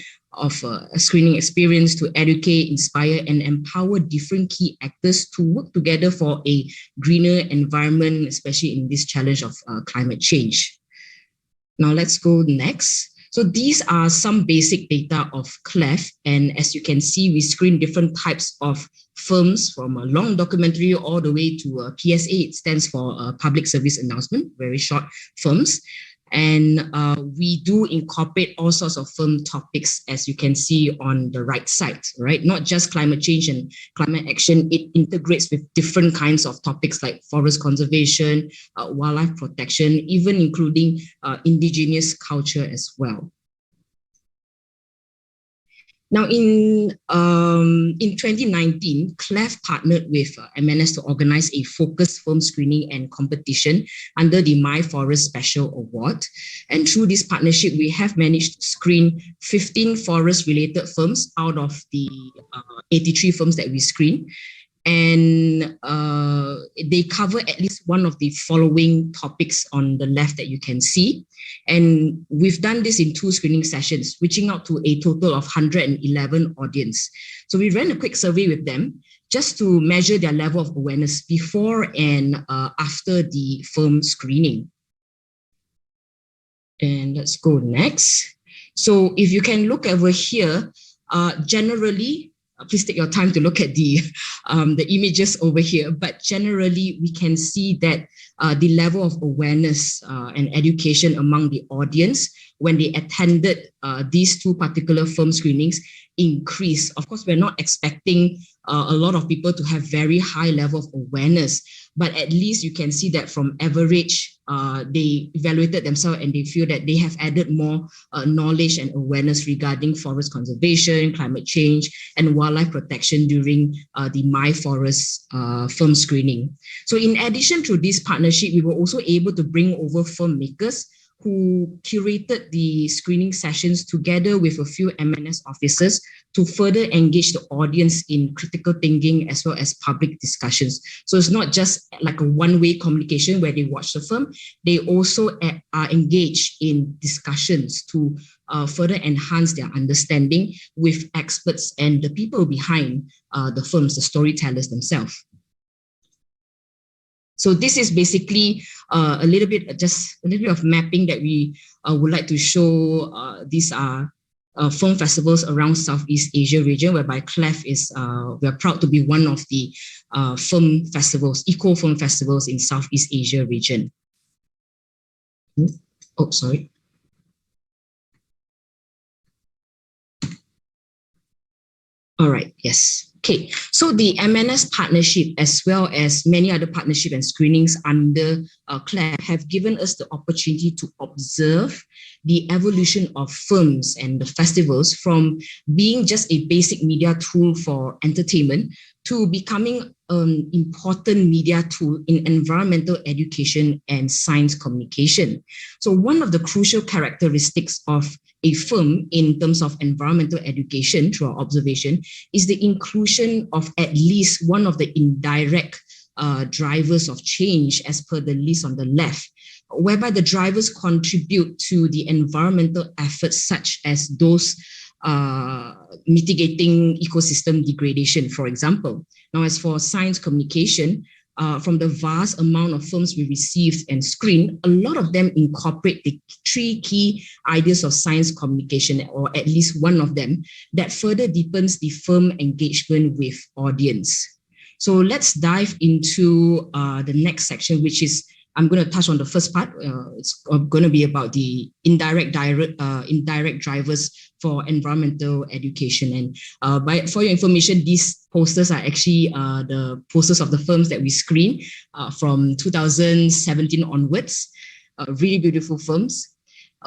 experience to educate, inspire, and empower different key actors to work together for a greener environment, especially in this challenge of climate change. Now let's go next. So these are some basic data of CLEF, and as you can see, we screen different types of films, from a long documentary all the way to a PSA. It stands for public service announcement, very short films. And we do incorporate all sorts of film topics, as you can see on the right side, right? Not just climate change and climate action, it integrates with different kinds of topics like forest conservation, wildlife protection, even including indigenous culture as well. Now, in 2019, CLEF partnered with MNS to organize a focused film screening and competition under the My Forest Special Award. And through this partnership, we have managed to screen 15 forest-related films out of the 83 films that we screened. And they cover at least one of the following topics on the left that you can see. And we've done this in 2 screening sessions, reaching out to a total of 111 audience. So we ran a quick survey with them just to measure their level of awareness before and after the film screening. And let's go next. So if you can look over here, generally, please take your time to look at the images over here. But generally, we can see that the level of awareness and education among the audience when they attended these 2 particular film screenings increased. Of course, we're not expecting a lot of people to have very high level of awareness, but at least you can see that from average, they evaluated themselves and they feel that they have added more knowledge and awareness regarding forest conservation, climate change, and wildlife protection during the My Forest film screening. So in addition to this partnership, we were also able to bring over filmmakers who curated the screening sessions together with a few MNS officers to further engage the audience in critical thinking as well as public discussions. So it's not just like a one-way communication where they watch the film, they also are engaged in discussions to further enhance their understanding with experts and the people behind the films, the storytellers themselves. So this is basically a little bit of mapping that we would like to show. These are film festivals around Southeast Asia region, whereby CLEF is, we are proud to be one of the film festivals, eco-film festivals in Southeast Asia region. Oh, sorry. All right, yes. Okay, so the MNS partnership, as well as many other partnership and screenings under CLEF, have given us the opportunity to observe the evolution of films and the festivals from being just a basic media tool for entertainment to becoming an important media tool in environmental education and science communication. So one of the crucial characteristics of a film in terms of environmental education through our observation is the inclusion of at least one of the indirect drivers of change as per the list on the left, whereby the drivers contribute to the environmental efforts such as those mitigating ecosystem degradation, for example. Now, as for science communication, from the vast amount of films we received and screened, a lot of them incorporate the three key ideas of science communication, or at least one of them, that further deepens the film engagement with audience. So let's dive into the next section, which is, I'm going to touch on the first part. It's going to be about the indirect drivers for environmental education. And for your information, these posters are actually the posters of the films that we screen from 2017 onwards. Really beautiful films.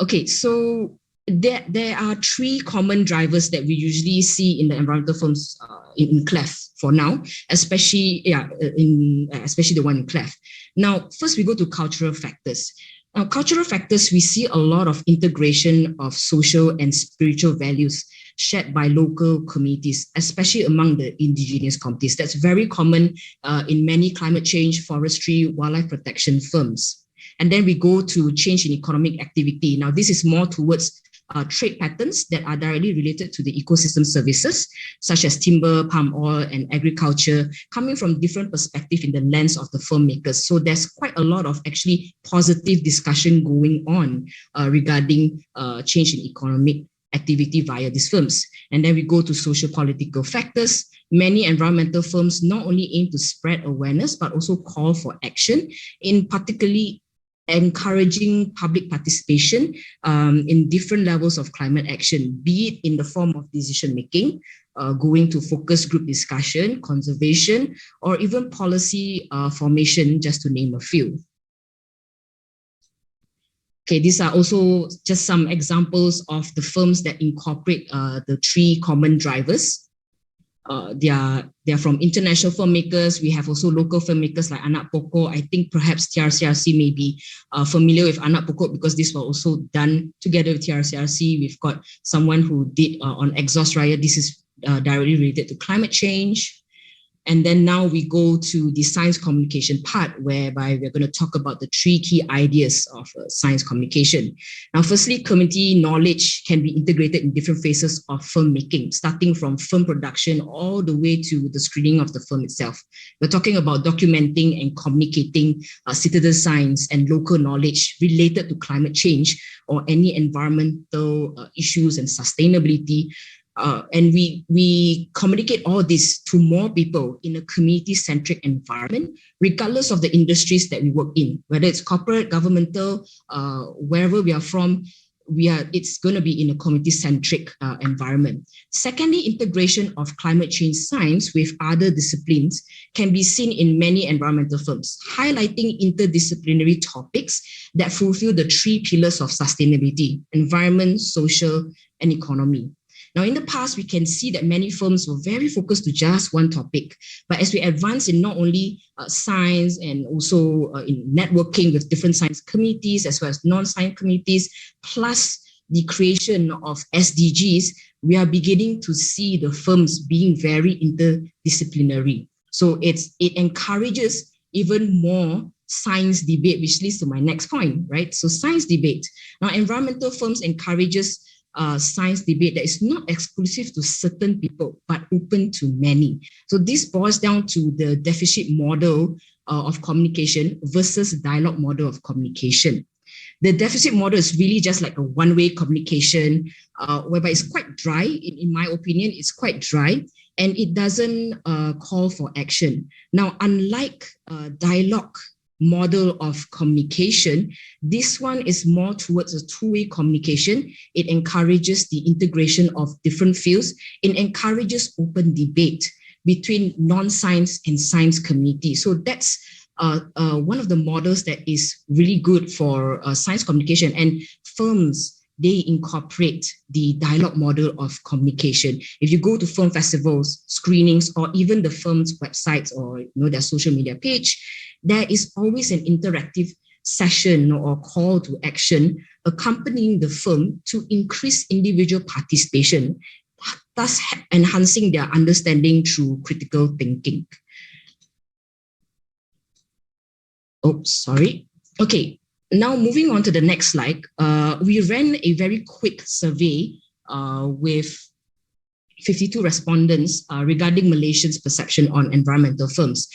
Okay, so there are three common drivers that we usually see in the environmental films in CLEF for now, especially the one in CLEF. Now, first we go to cultural factors. Now, cultural factors, we see a lot of integration of social and spiritual values shared by local communities, especially among the indigenous communities. That's very common in many climate change, forestry, wildlife protection films. And then we go to change in economic activity. Now, this is more towards trade patterns that are directly related to the ecosystem services, such as timber, palm oil, and agriculture, coming from different perspectives in the lens of the filmmakers. So there's quite a lot of actually positive discussion going on regarding change in economic activity via these films. And then we go to social political factors. Many environmental films not only aim to spread awareness, but also call for action, in particularly encouraging public participation in different levels of climate action, be it in the form of decision-making, going to focus group discussion, conservation, or even policy formation, just to name a few. Okay, these are also just some examples of the films that incorporate the three common drivers. They are from international filmmakers. We have also local filmmakers like Anak Pokok. I think perhaps TRCRC may be familiar with Anak Pokok because this was also done together with TRCRC. We've got someone who did on Exhaust Raya. This is directly related to climate change. And then now we go to the science communication part, whereby we're going to talk about the three key ideas of science communication. Now, firstly, community knowledge can be integrated in different phases of filmmaking, starting from film production all the way to the screening of the film itself. We're talking about documenting and communicating citizen science and local knowledge related to climate change or any environmental issues and sustainability. And we communicate all this to more people in a community-centric environment, regardless of the industries that we work in, whether it's corporate, governmental, wherever we are from, it's going to be in a community-centric environment. Secondly, integration of climate change science with other disciplines can be seen in many environmental films, highlighting interdisciplinary topics that fulfill the three pillars of sustainability: environment, social, and economy. Now, in the past, we can see that many films were very focused to just one topic. But as we advance in not only science and also in networking with different science communities as well as non-science communities, plus the creation of SDGs, we are beginning to see the films being very interdisciplinary. So it encourages even more science debate, which leads to my next point, right? So science debate. Now, environmental films encourages science debate that is not exclusive to certain people, but open to many. So this boils down to the deficit model of communication versus dialogue model of communication. The deficit model is really just like a one-way communication, whereby it's quite dry. In my opinion, it's quite dry, and it doesn't call for action. Now, unlike dialogue model of communication, this one is more towards a two-way communication. It encourages the integration of different fields. It encourages open debate between non-science and science community. So that's one of the models that is really good for science communication, and films, they incorporate the dialogue model of communication. If you go to film festivals, screenings, or even the film's websites or their social media page, there is always an interactive session or call to action accompanying the film to increase individual participation, thus enhancing their understanding through critical thinking. Oh, sorry. Okay, now moving on to the next slide. We ran a very quick survey with 52 respondents regarding Malaysians' perception on environmental firms.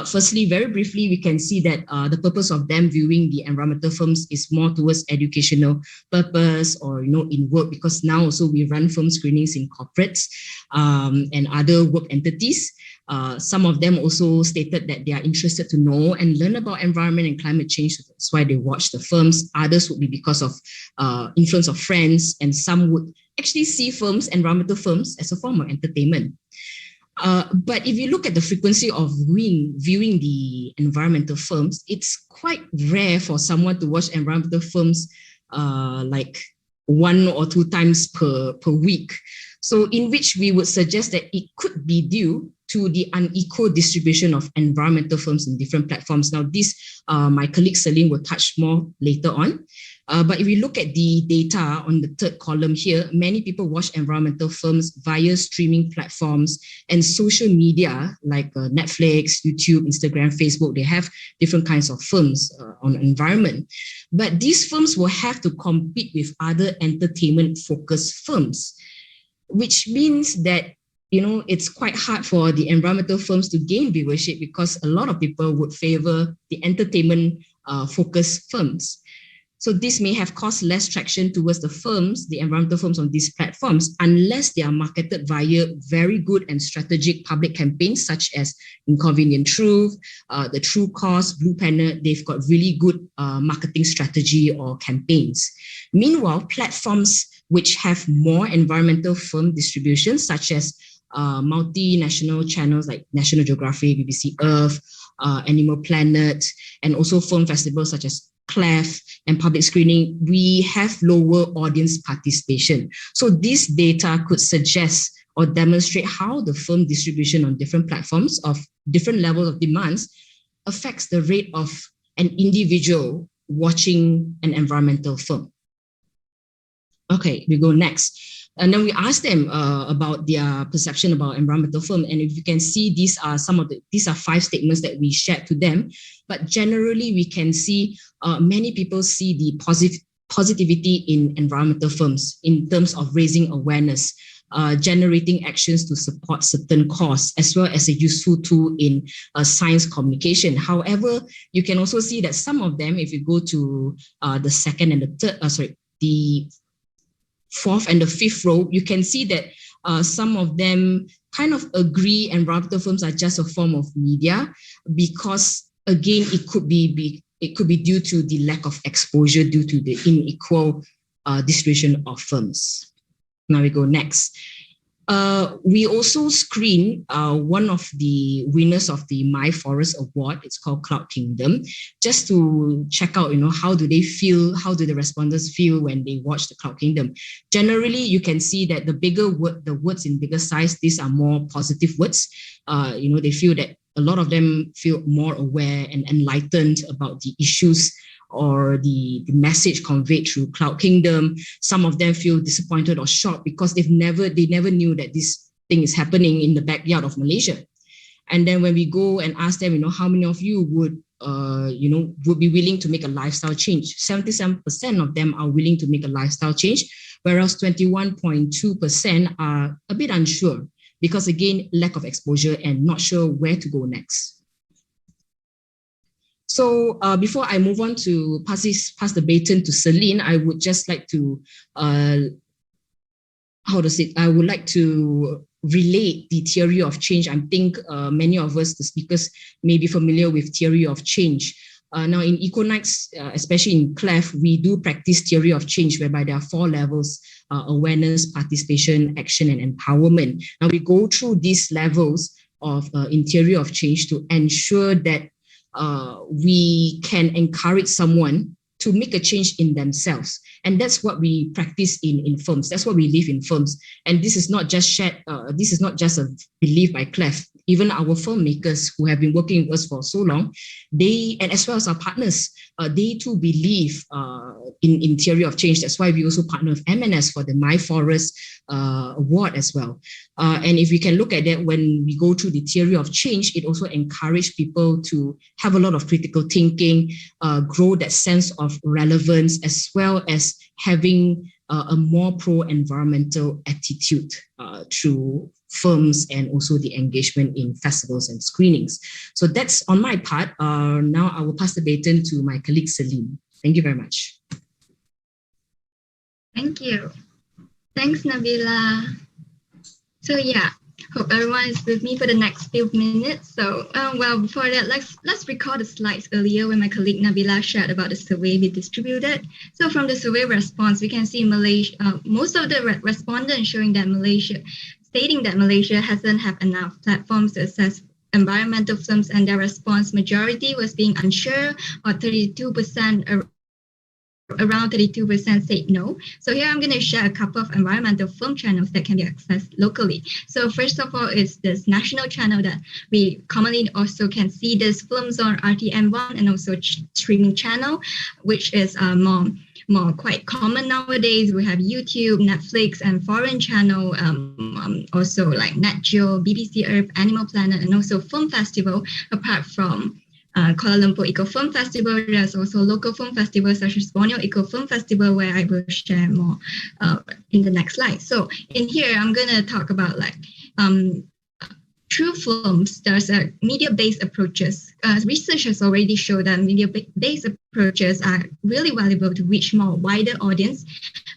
Firstly, very briefly, we can see that the purpose of them viewing the environmental firms is more towards educational purpose or, in work, because now also we run firm screenings in corporates and other work entities. Some of them also stated that they are interested to know and learn about environment and climate change. So that's why they watch the firms. Others would be because of influence of friends, and some would actually see firms, environmental firms, as a form of entertainment. But if you look at the frequency of viewing the environmental firms, it's quite rare for someone to watch environmental firms like 1 or 2 times per week. So in which we would suggest that it could be due to the unequal distribution of environmental firms in different platforms. Now this, my colleague Celine will touch more later on. But if we look at the data on the third column here, many people watch environmental firms via streaming platforms and social media like Netflix, YouTube, Instagram, Facebook. They have different kinds of firms on environment. But these firms will have to compete with other entertainment-focused firms, which means that it's quite hard for the environmental firms to gain viewership because a lot of people would favor the entertainment focused firms. So this may have caused less traction towards the firms, the environmental firms on these platforms, unless they are marketed via very good and strategic public campaigns such as Inconvenient Truth, the True Cause, Blue Planet. They've got really good marketing strategy or campaigns. Meanwhile, platforms which have more environmental firm distribution, such as multinational channels like National Geographic, BBC Earth, Animal Planet, and also film festivals such as CLEF and public screening, we have lower audience participation. So this data could suggest or demonstrate how the film distribution on different platforms of different levels of demands affects the rate of an individual watching an environmental film. Okay, we go next. And then we asked them about their perception about environmental film. And if you can see, these are 5 statements that we shared to them. But generally, we can see many people see the positivity in environmental films in terms of raising awareness, generating actions to support certain cause, as well as a useful tool in science communication. However, you can also see that some of them, if you go to the second and the 4th and the 5th row, you can see that some of them kind of agree environmental films are just a form of media because, again, it could be due to the lack of exposure due to the unequal distribution of films. Now we go next. We also screen one of the winners of the My Forest Award. It's called Cloud Kingdom, just to check out, how do they feel? How do the respondents feel when they watch the Cloud Kingdom? Generally, you can see that the words in bigger size, these are more positive words. They feel that a lot of them feel more aware and enlightened about the issues or the message conveyed through Cloud Kingdom. Some of them feel disappointed or shocked because they never knew that this thing is happening in the backyard of Malaysia. And then when we go and ask them, how many of you would be willing to make a lifestyle change? 77% of them are willing to make a lifestyle change, whereas 21.2% are a bit unsure because, again, lack of exposure and not sure where to go next. So before I move on to pass the baton to Celine, I would just like to, I would like to relate the theory of change. I think many of us, the speakers, may be familiar with theory of change. Now in Economics, especially in CLEF, we do practice theory of change, whereby there are 4 levels: awareness, participation, action, and empowerment. Now we go through these levels of in theory of change to ensure that we can encourage someone to make a change in themselves. And that's what we practice in firms. That's what we live in firms. And this is not just shared, this is not just a belief by CLEF. Even our filmmakers who have been working with us for so long, and as well as our partners, they too believe in theory of change. That's why we also partner with MNS for the My Forest Award as well. And if we can look at that, when we go through the theory of change, it also encourages people to have a lot of critical thinking, grow that sense of relevance, as well as having a more pro-environmental attitude through films and also the engagement in festivals and screenings. So that's on my part. Now I will pass the baton to my colleague Celine. Thank you very much. Thank you. Thanks, Nabila. So yeah, hope everyone is with me for the next few minutes. So well, before that, let's recall the slides earlier when my colleague Nabila shared about the survey we distributed. So from the survey response, we can see Malaysia, most of the respondents showing that stating that Malaysia hasn't have enough platforms to assess environmental films, and their response majority was being unsure, or 32%. Around 32% said no. So here I'm going to share a couple of environmental film channels that can be accessed locally. So first of all is this national channel that we commonly also can see this films on RTM1 and also streaming channel, which is more quite common nowadays. We have YouTube, Netflix, and foreign channel, also like Nat Geo, BBC Earth, Animal Planet, and also Film Festival. Apart from Kuala Lumpur Eco Film Festival, there's also local film festivals such as Borneo Eco Film Festival, where I will share more in the next slide. So in here, I'm going to talk about like through films, there's a media-based approaches. Research has already shown that media-based approaches are really valuable to reach more wider audience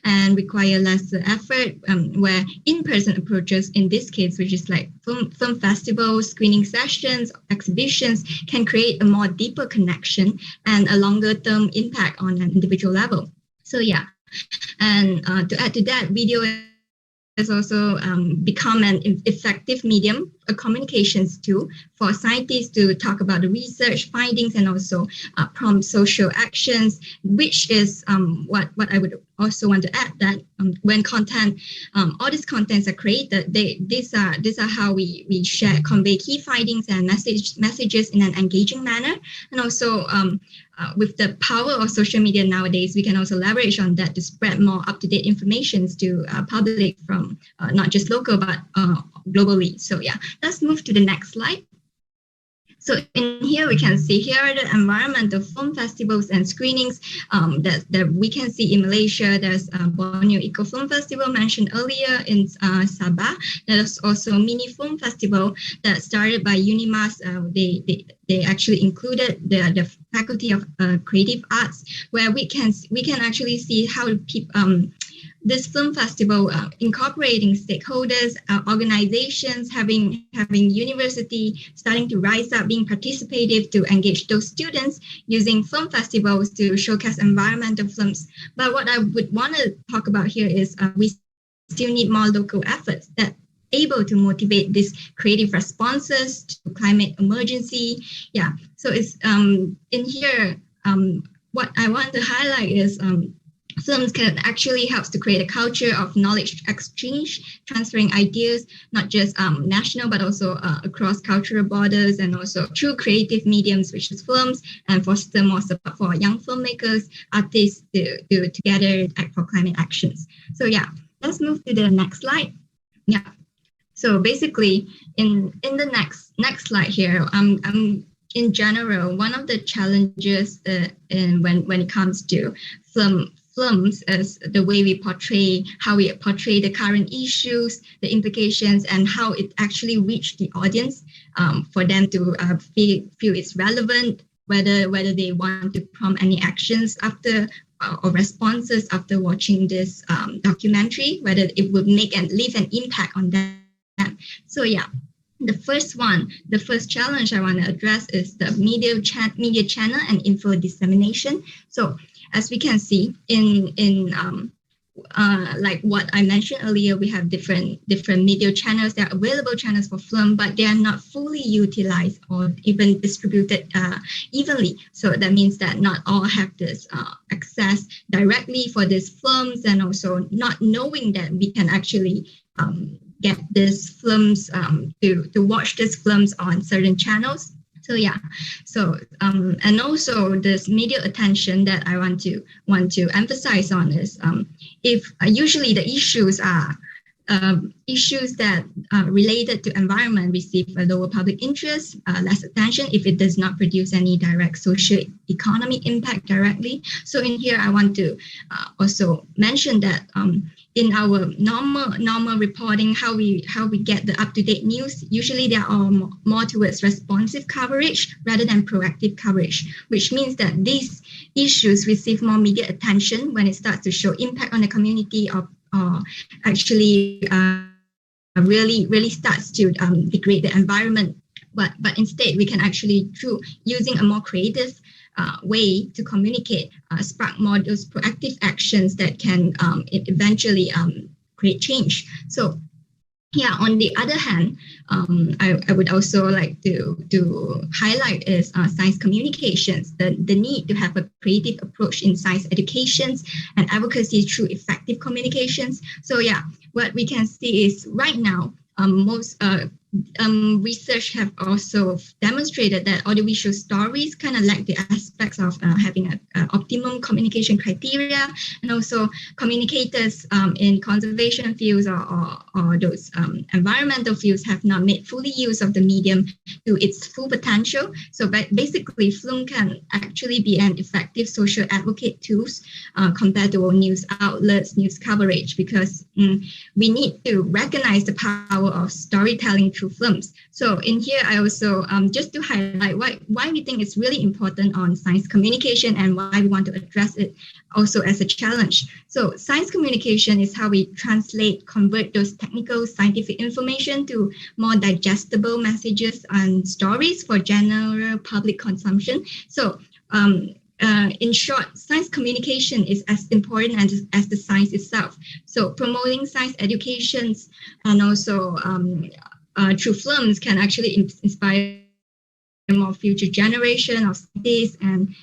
and require less effort, where in-person approaches, in this case, which is like film festivals, screening sessions, exhibitions, can create a more deeper connection and a longer-term impact on an individual level. So yeah, and to add to that, video has also become an effective medium, a communications tool for scientists to talk about the research findings and also prompt social actions, which is what I would also want to add, that when content, all these contents are created, these are how we share, convey key findings and messages in an engaging manner. And also with the power of social media nowadays, we can also leverage on that to spread more up-to-date information to public from not just local, but globally. So yeah, let's move to the next slide. So in here, we can see here are the environmental film festivals and screenings that we can see in Malaysia. There's Borneo Eco Film Festival mentioned earlier in Sabah. There's also Mini Film Festival that started by Unimas. They actually included the Faculty of Creative Arts, where we can actually see how people this film festival incorporating stakeholders, organizations, having university starting to rise up, being participative to engage those students using film festivals to showcase environmental films. But what I would want to talk about here is we still need more local efforts that able to motivate these creative responses to climate emergency. Yeah, so it's in here, what I want to highlight is films can actually help to create a culture of knowledge exchange, transferring ideas, not just national, but also across cultural borders, and also through creative mediums, which is films, and foster more support for young filmmakers, artists to together act for climate actions. So yeah, let's move to the next slide. Yeah. So basically, in the next slide here, in general, one of the challenges when it comes to films is the way we portray, how we portray the current issues, the implications, and how it actually reach the audience for them to feel it's relevant, whether they want to prompt any actions after or responses after watching this documentary, whether it would make and leave an impact on them. So yeah, the first challenge I want to address is the media channel and info dissemination. So as we can see in like what I mentioned earlier, we have different media channels. There are available channels for film, but they are not fully utilized or even distributed evenly. So that means that not all have this access directly for these films, and also not knowing that we can actually get these films to watch these films on certain channels. So yeah, so and also this media attention that I want to emphasize on is if usually the issues are issues that are related to environment receive a lower public interest, less attention if it does not produce any direct socio-economic impact directly. So in here, I want to also mention that in our normal reporting, how we get the up-to-date news, usually they are more towards responsive coverage rather than proactive coverage, which means that these issues receive more media attention when it starts to show impact on the community or actually really starts to degrade the environment. But instead, we can actually, through using a more creative way to communicate, spark more those proactive actions that can eventually create change. So yeah, on the other hand, I would also like to highlight is science communications, the need to have a creative approach in science educations and advocacy through effective communications. So yeah, what we can see is right now, most research have also demonstrated that audiovisual stories kind of lack the aspects of having an optimum communication criteria, and also communicators in conservation fields or those environmental fields have not made fully use of the medium to its full potential. So basically, film can actually be an effective social advocate tools compared to news outlets, news coverage, because we need to recognize the power of storytelling through films. So in here, I also just to highlight why we think it's really important on science communication and why we want to address it also as a challenge. So science communication is how we convert those technical scientific information to more digestible messages and stories for general public consumption. So in short, science communication is as important as the science itself. So promoting science educations and also through films can actually inspire more future generation of scientists and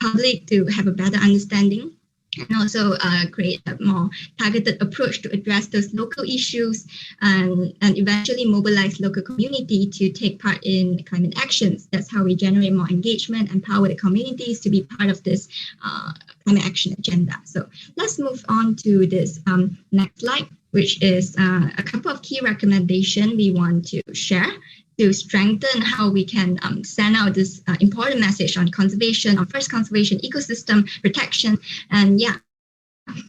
public to have a better understanding, and also create a more targeted approach to address those local issues and eventually mobilize local community to take part in climate actions. That's how we generate more engagement, empower the communities to be part of this climate action agenda. So let's move on to this next slide, which is a couple of key recommendations we want to share to strengthen how we can send out this important message on conservation, on forest conservation, ecosystem protection. And yeah,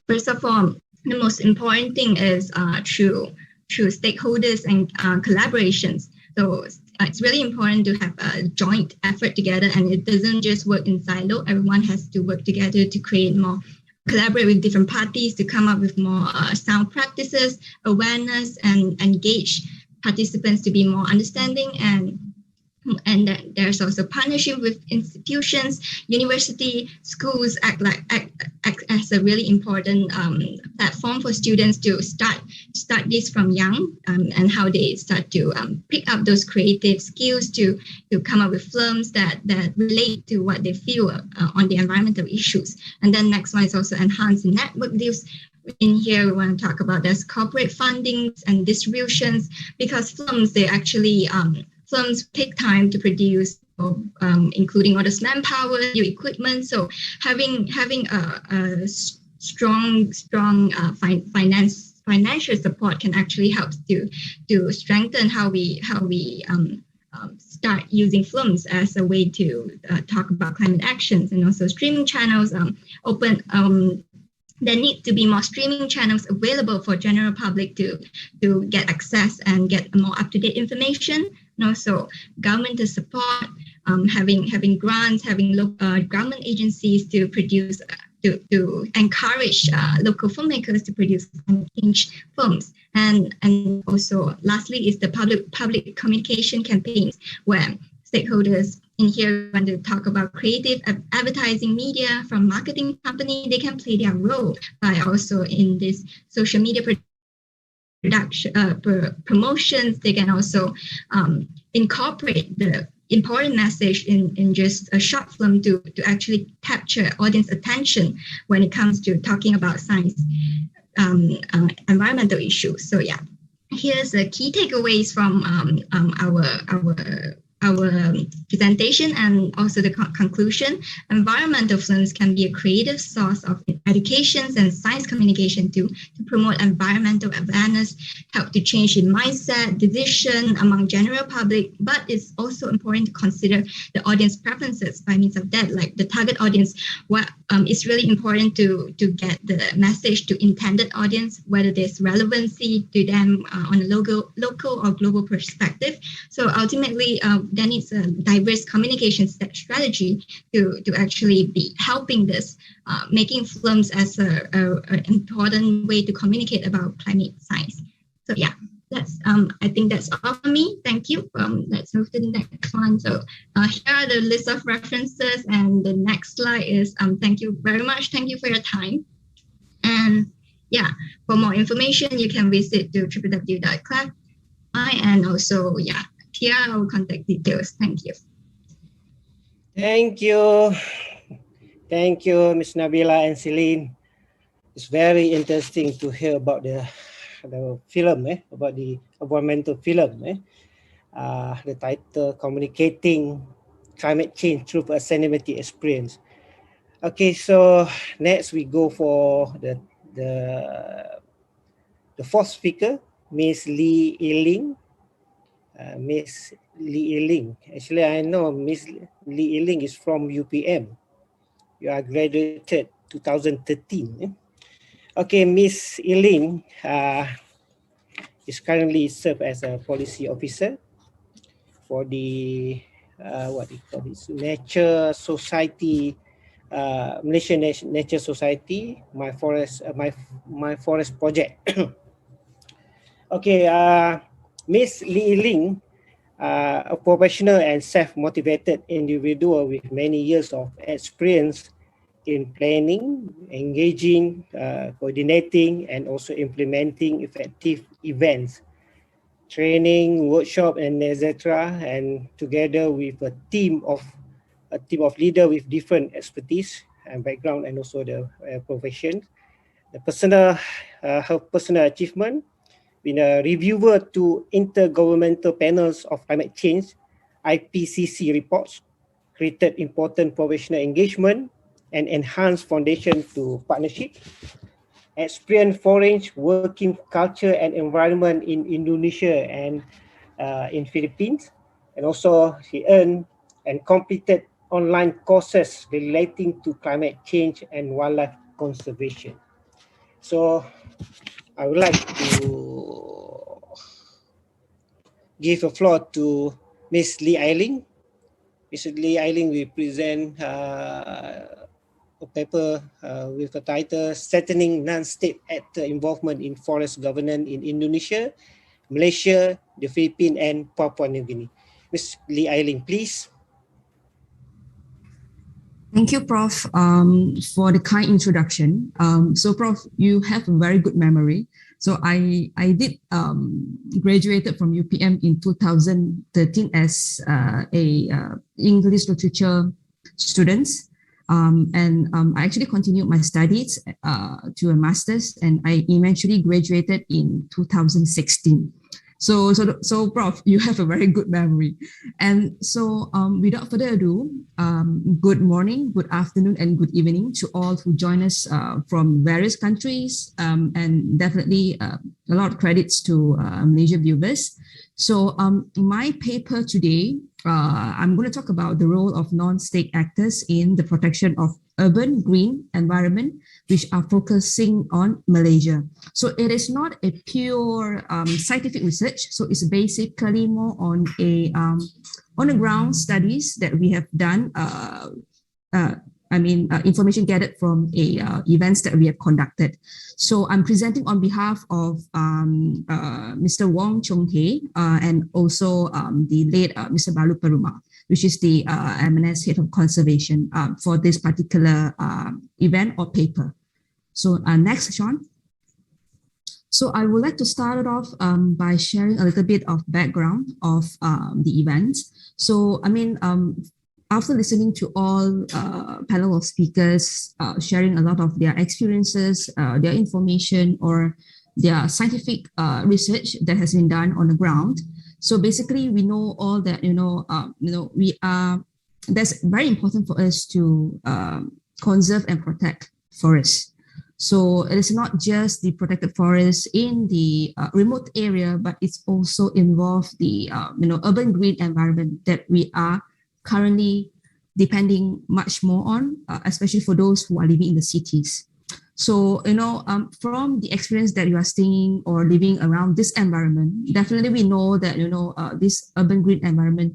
first of all, the most important thing is through stakeholders and collaborations. So it's really important to have a joint effort together, and it doesn't just work in silo. Everyone has to work together to create more, collaborate with different parties to come up with more sound practices, awareness, and engage participants to be more understanding. And then there's also partnership with institutions, university, schools act as a really important platform for students to start this from young, and how they start to pick up those creative skills to come up with films that relate to what they feel on the environmental issues. And then next one is also enhance the network deals. In here, we want to talk about there's corporate fundings and distributions, because films, they actually films take time to produce, including all this manpower, new equipment. So having a strong financial support can actually help to strengthen how we start using films as a way to talk about climate actions. And also streaming channels there need to be more streaming channels available for general public to get access and get more up-to-date information. And also government to support, having grants, having government agencies to produce, to encourage local filmmakers to produce climate change films. And also lastly is the public communication campaigns, where stakeholders in here want to talk about creative advertising media from marketing company. They can play their role by also in this social media production promotions. They can also incorporate the important message in just a short film to actually capture audience attention when it comes to talking about science, environmental issues. So yeah, here's the key takeaways from our our presentation and also the conclusion, environmental films can be a creative source of education and science communication to promote environmental awareness, help to change in mindset, decision among general public, but it's also important to consider the audience preferences by means of that, like the target audience. What it's really important to get the message to intended audience, whether there's relevancy to them on a local or global perspective. So ultimately, there needs a diverse communication strategy to actually be helping this, making films as an important way to communicate about climate science. So yeah, that's I think that's all for me. Thank you. Let's move to the next one. So here are the list of references, and the next slide is thank you very much. Thank you for your time. And yeah, for more information, you can visit to www.clap. And also, yeah, here are our contact details. Thank you. Thank you. Thank you, Ms. Nabila and Celine. It's very interesting to hear about the film, about the environmental film. The title, Communicating Climate Change Through a Cinematic Experience. Okay, so next we go for the fourth speaker, Ms. Lee Yiling. Ms. Lee Yiling. Actually, I know Ms. Lee Yiling is from UPM. You are graduated 2013. Okay, Ms. Yiling is currently served as a policy officer for the what do you call this, Nature Society, Malaysian Nature Society, My Forest Project. Okay, Ms. Lee Yiling, a professional and self-motivated individual with many years of experience in planning, engaging, coordinating, and also implementing effective events, training, workshop, and etc. And together with a team of leaders with different expertise and background, and also the profession. Her personal achievement, been a reviewer to Intergovernmental Panels of Climate Change, IPCC reports, created important professional engagement and enhanced foundation to partnership, experienced foreign working culture and environment in Indonesia and in Philippines, and also she earned and completed online courses relating to climate change and wildlife conservation. So I would like to give the floor to Ms. Lee Yiling. Ms. Lee Yiling will present a paper with the title Strengthening Non-State Actor Involvement in Forest Governance in Indonesia, Malaysia, the Philippines, and Papua New Guinea. Ms. Lee Yiling, please. Thank you, Prof, for the kind introduction. So, Prof, you have a very good memory. So I did graduated from UPM in 2013 as a English literature student. And I actually continued my studies to a master's, and I eventually graduated in 2016. So, Prof, you have a very good memory. And so, without further ado, good morning, good afternoon, and good evening to all who join us from various countries, and definitely a lot of credits to Malaysia viewers. So, my paper today, I'm going to talk about the role of non-state actors in the protection of urban green environment, which are focusing on Malaysia. So it is not a pure scientific research. So it's basically more on a on the ground studies that we have done. Information gathered from events that we have conducted. So I'm presenting on behalf of Mr. Wong Chung Hei and also the late Mr. Balu Peruma, which is the MNS Head of Conservation for this particular event or paper. So next, Sean. So I would like to start it off by sharing a little bit of background of the event. So, after listening to all panel of speakers sharing a lot of their experiences, their information, or their scientific research that has been done on the ground. So basically, we know all that, that's very important for us to conserve and protect forests. So it is not just the protected forest in the remote area, but it's also involved the urban green environment that we are currently depending much more on, especially for those who are living in the cities. So from the experience that you are staying or living around this environment, definitely we know that this urban green environment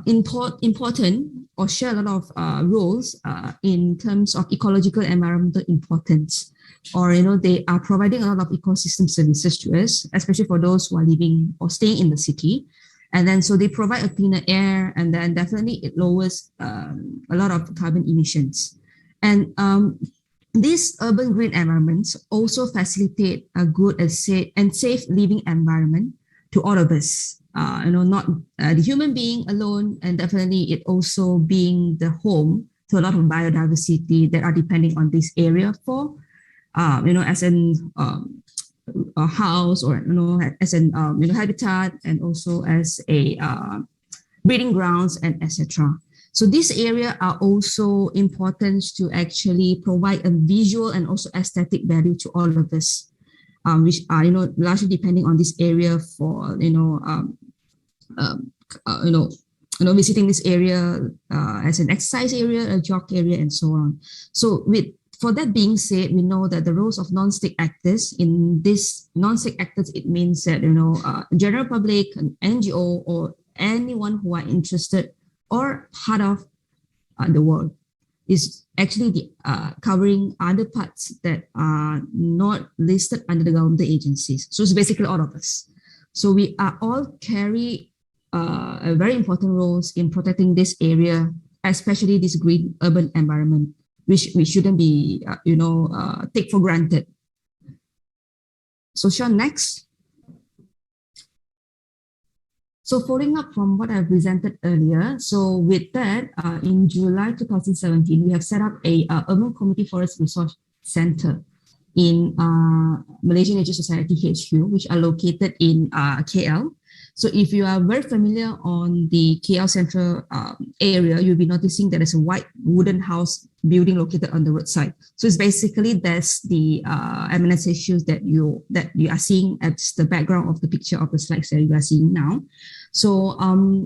important or share a lot of roles in terms of ecological environmental importance, or they are providing a lot of ecosystem services to us, especially for those who are living or staying in the city. And then so they provide a cleaner air, and then definitely it lowers a lot of carbon emissions. And these urban green environments also facilitate a good and safe living environment to all of us. Not the human being alone, and definitely it also being the home to a lot of biodiversity that are depending on this area for, as in a house, or as an habitat, and also as a breeding grounds, and etc. So this area are also important to actually provide a visual and also aesthetic value to all of us, which are largely depending on this area for visiting this area as an exercise area, a jog area, and so on. So for that being said, we know that the roles of non-state actors in this non-state actors, it means that general public, an NGO, or anyone who are interested or part of the world is actually covering other parts that are not listed under the government agencies. So it's basically all of us. So we are all carry a very important roles in protecting this area, especially this green urban environment, which we shouldn't be, take for granted. So Sean, next. So following up from what I presented earlier, so with that, in July 2017, we have set up a Urban Community Forest Resource Center in Malaysian Nature Society HQ, which are located in KL. So if you are very familiar on the KL Central area, you'll be noticing that there's a white wooden house building located on the roadside. So it's basically that's the MNS issues that you are seeing at the background of the picture of the slides that you are seeing now. So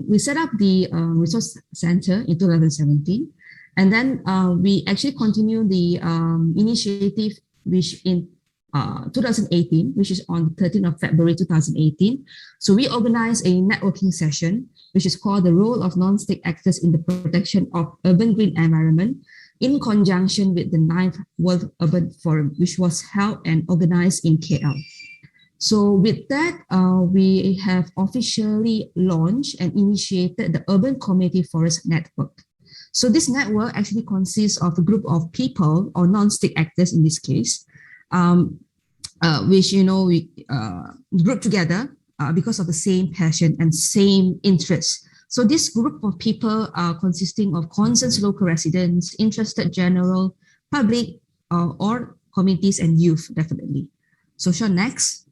we set up the resource center in 2017, and then we actually continue the initiative, which in 2018, which is on the 13th of February 2018. So we organized a networking session, which is called the role of non-state actors in the protection of urban green environment, in conjunction with the 9th World Urban Forum, which was held and organized in KL. So with that, we have officially launched and initiated the Urban Community Forest Network. So this network actually consists of a group of people, or non-state actors in this case, which we group together because of the same passion and same interests. So this group of people are consisting of concerned local residents, interested general public, or communities and youth, definitely. So Sean, next.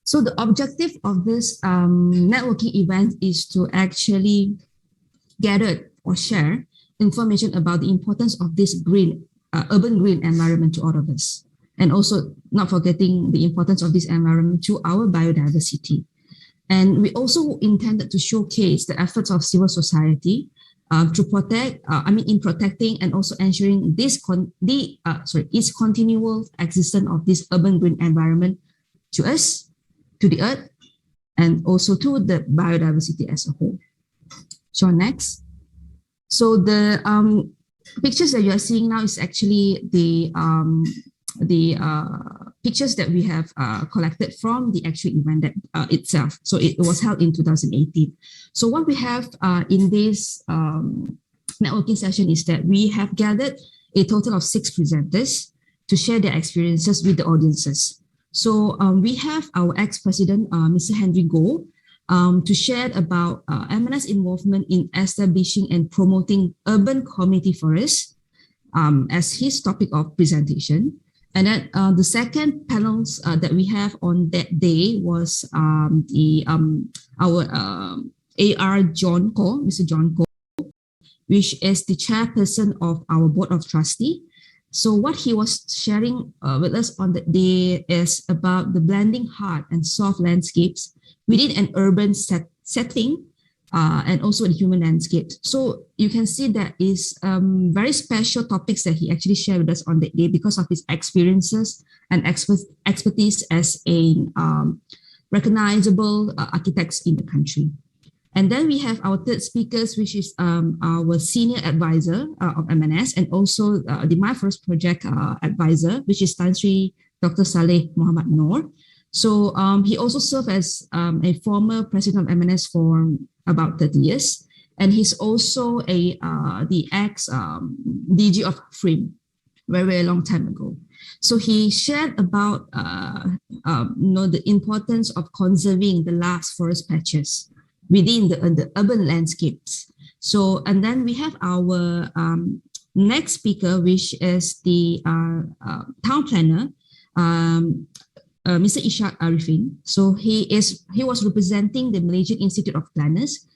So the objective of this networking event is to actually gather or share information about the importance of this urban green environment to all of us, and also not forgetting the importance of this environment to our biodiversity. And we also intended to showcase the efforts of civil society to protect, in protecting and also ensuring its continual existence of this urban green environment to us, to the earth, and also to the biodiversity as a whole. So next. So the pictures that you are seeing now is actually the pictures that we have collected from the actual event that, itself. So it was held in 2018. So what we have in this networking session is that we have gathered a total of 6 presenters to share their experiences with the audiences. So we have our ex-president, Mr. Henry Goh, to share about MNS involvement in establishing and promoting urban community forests as his topic of presentation. And then the second panels that we have on that day was our AR John Ko, Mr. John Ko, which is the chairperson of our board of trustee. So what he was sharing with us on that day is about the blending hard and soft landscapes within an urban setting and also in human landscape. So you can see that is very special topics that he actually shared with us on that day because of his experiences and expertise as a recognizable architects in the country. And then we have our third speakers, which is our senior advisor of MNS and also the My Forest Project advisor, which is Tan Sri Dr. Saleh Muhammad Noor. So he also served as a former president of MNS for about 30 years. And he's also the ex-DG of FRIM, very, very long time ago. So he shared about the importance of conserving the last forest patches within the urban landscapes. So, and then we have our next speaker, which is the town planner, Mr. Ishaq Arifin. So he was representing the Malaysian Institute of Planners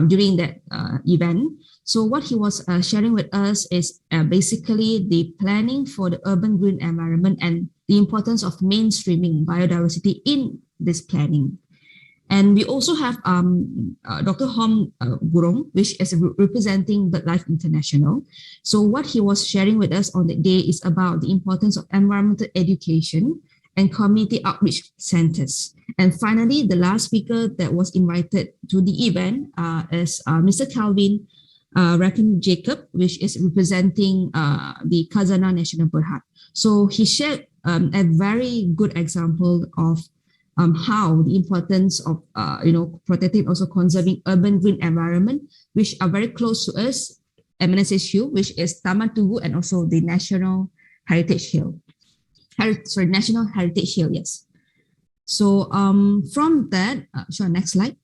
during that event. So what he was sharing with us is basically the planning for the urban green environment and the importance of mainstreaming biodiversity in this planning. And we also have Dr. Hom Gurong, which is representing BirdLife International. So what he was sharing with us on that day is about the importance of environmental education and community outreach centers. And finally, the last speaker that was invited to the event is Mr. Calvin Rappen Jacob, which is representing the Khazanah National Bird Hub. So he shared a very good example of how the importance of protecting, also conserving urban green environment, which are very close to us, MNSHU, which is Taman Tugu and also the National Heritage Hill. National Heritage Hill, yes. So from that, next slide.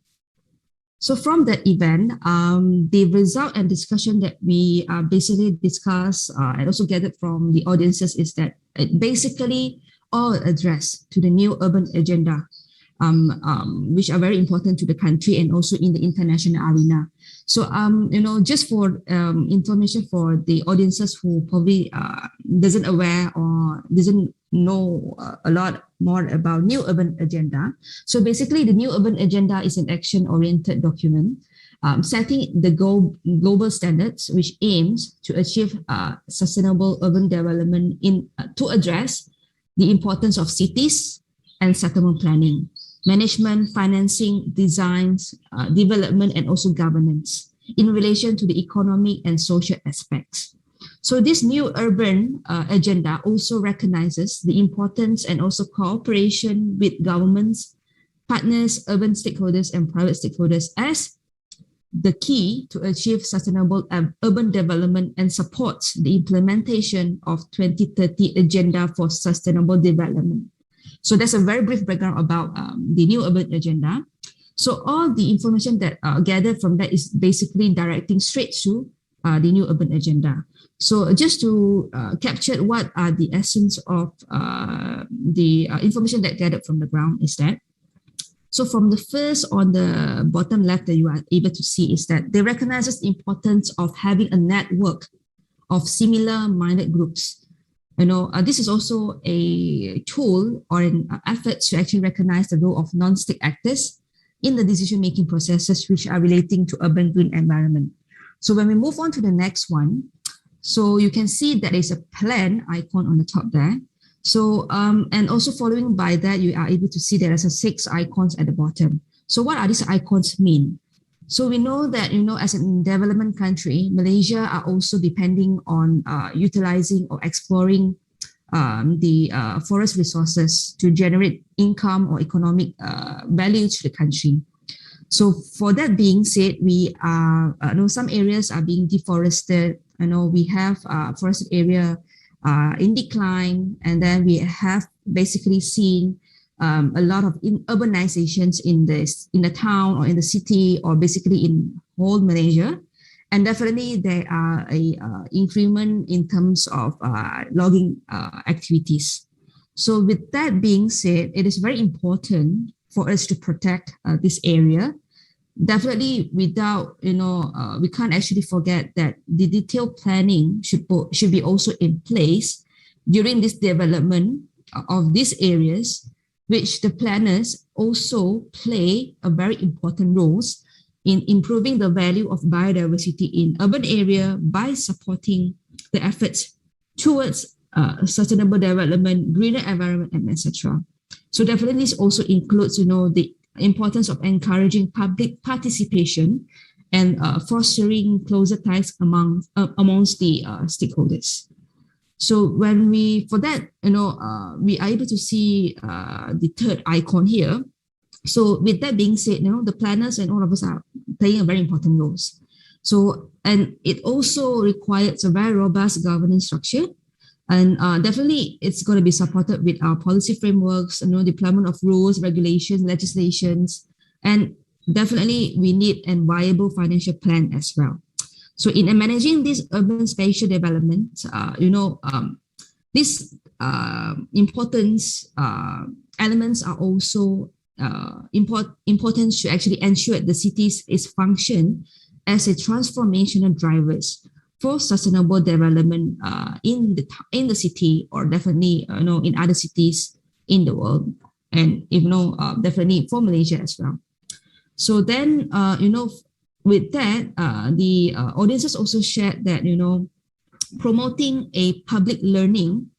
So from that event, the result and discussion that we basically discussed and also gathered from the audiences is that it basically all addressed to the new urban agenda, which are very important to the country and also in the international arena. So, just for information for the audiences who probably doesn't aware or doesn't know a lot more about new urban agenda. So basically the new urban agenda is an action-oriented document setting the global standards which aims to achieve sustainable urban development to address the importance of cities and settlement planning, management, financing, designs, development, and also governance in relation to the economic and social aspects. So this new urban agenda also recognizes the importance and also cooperation with governments, partners, urban stakeholders, and private stakeholders as the key to achieve sustainable urban development and supports the implementation of 2030 Agenda for Sustainable Development. So that's a very brief background about the new urban agenda. So all the information that gathered from that is basically directing straight to the new urban agenda. So just to capture what are the essence of the information that gathered from the ground is that, so from the first on the bottom left that you are able to see is that they recognize the importance of having a network of similar minded groups. This is also a tool or an effort to actually recognize the role of non-state actors in the decision-making processes which are relating to urban green environment. So when we move on to the next one, so you can see that there's a plan icon on the top there. So, and also following by that, you are able to see there are 6 icons at the bottom. So what are these icons mean? So we know that, as a development country, Malaysia are also depending on utilizing or exploring the forest resources to generate income or economic value to the country. So for that being said, we are, some areas are being deforested. We have forested area in decline, and then we have basically seen a lot of urbanizations in the town or in the city or basically in whole Malaysia. And definitely there are a increment in terms of logging activities. So with that being said, it is very important for us to protect this area. Definitely without, we can't actually forget that the detailed planning should be also in place during this development of these areas, which the planners also play a very important roles in improving the value of biodiversity in urban area by supporting the efforts towards sustainable development, greener environment, and etc. So definitely this also includes, the importance of encouraging public participation and fostering closer ties amongst the stakeholders. So for that, we are able to see the third icon here. So with that being said, the planners and all of us are playing a very important roles. So, and it also requires a very robust governance structure. And definitely it's going to be supported with our policy frameworks, deployment of rules, regulations, legislations, and definitely we need a viable financial plan as well. So in managing this urban spatial development, these importance elements are also important to actually ensure the cities is function as a transformational drivers for sustainable development in the city, or definitely in other cities in the world, and definitely for Malaysia as well. So then with that, the audiences also shared that promoting a public learning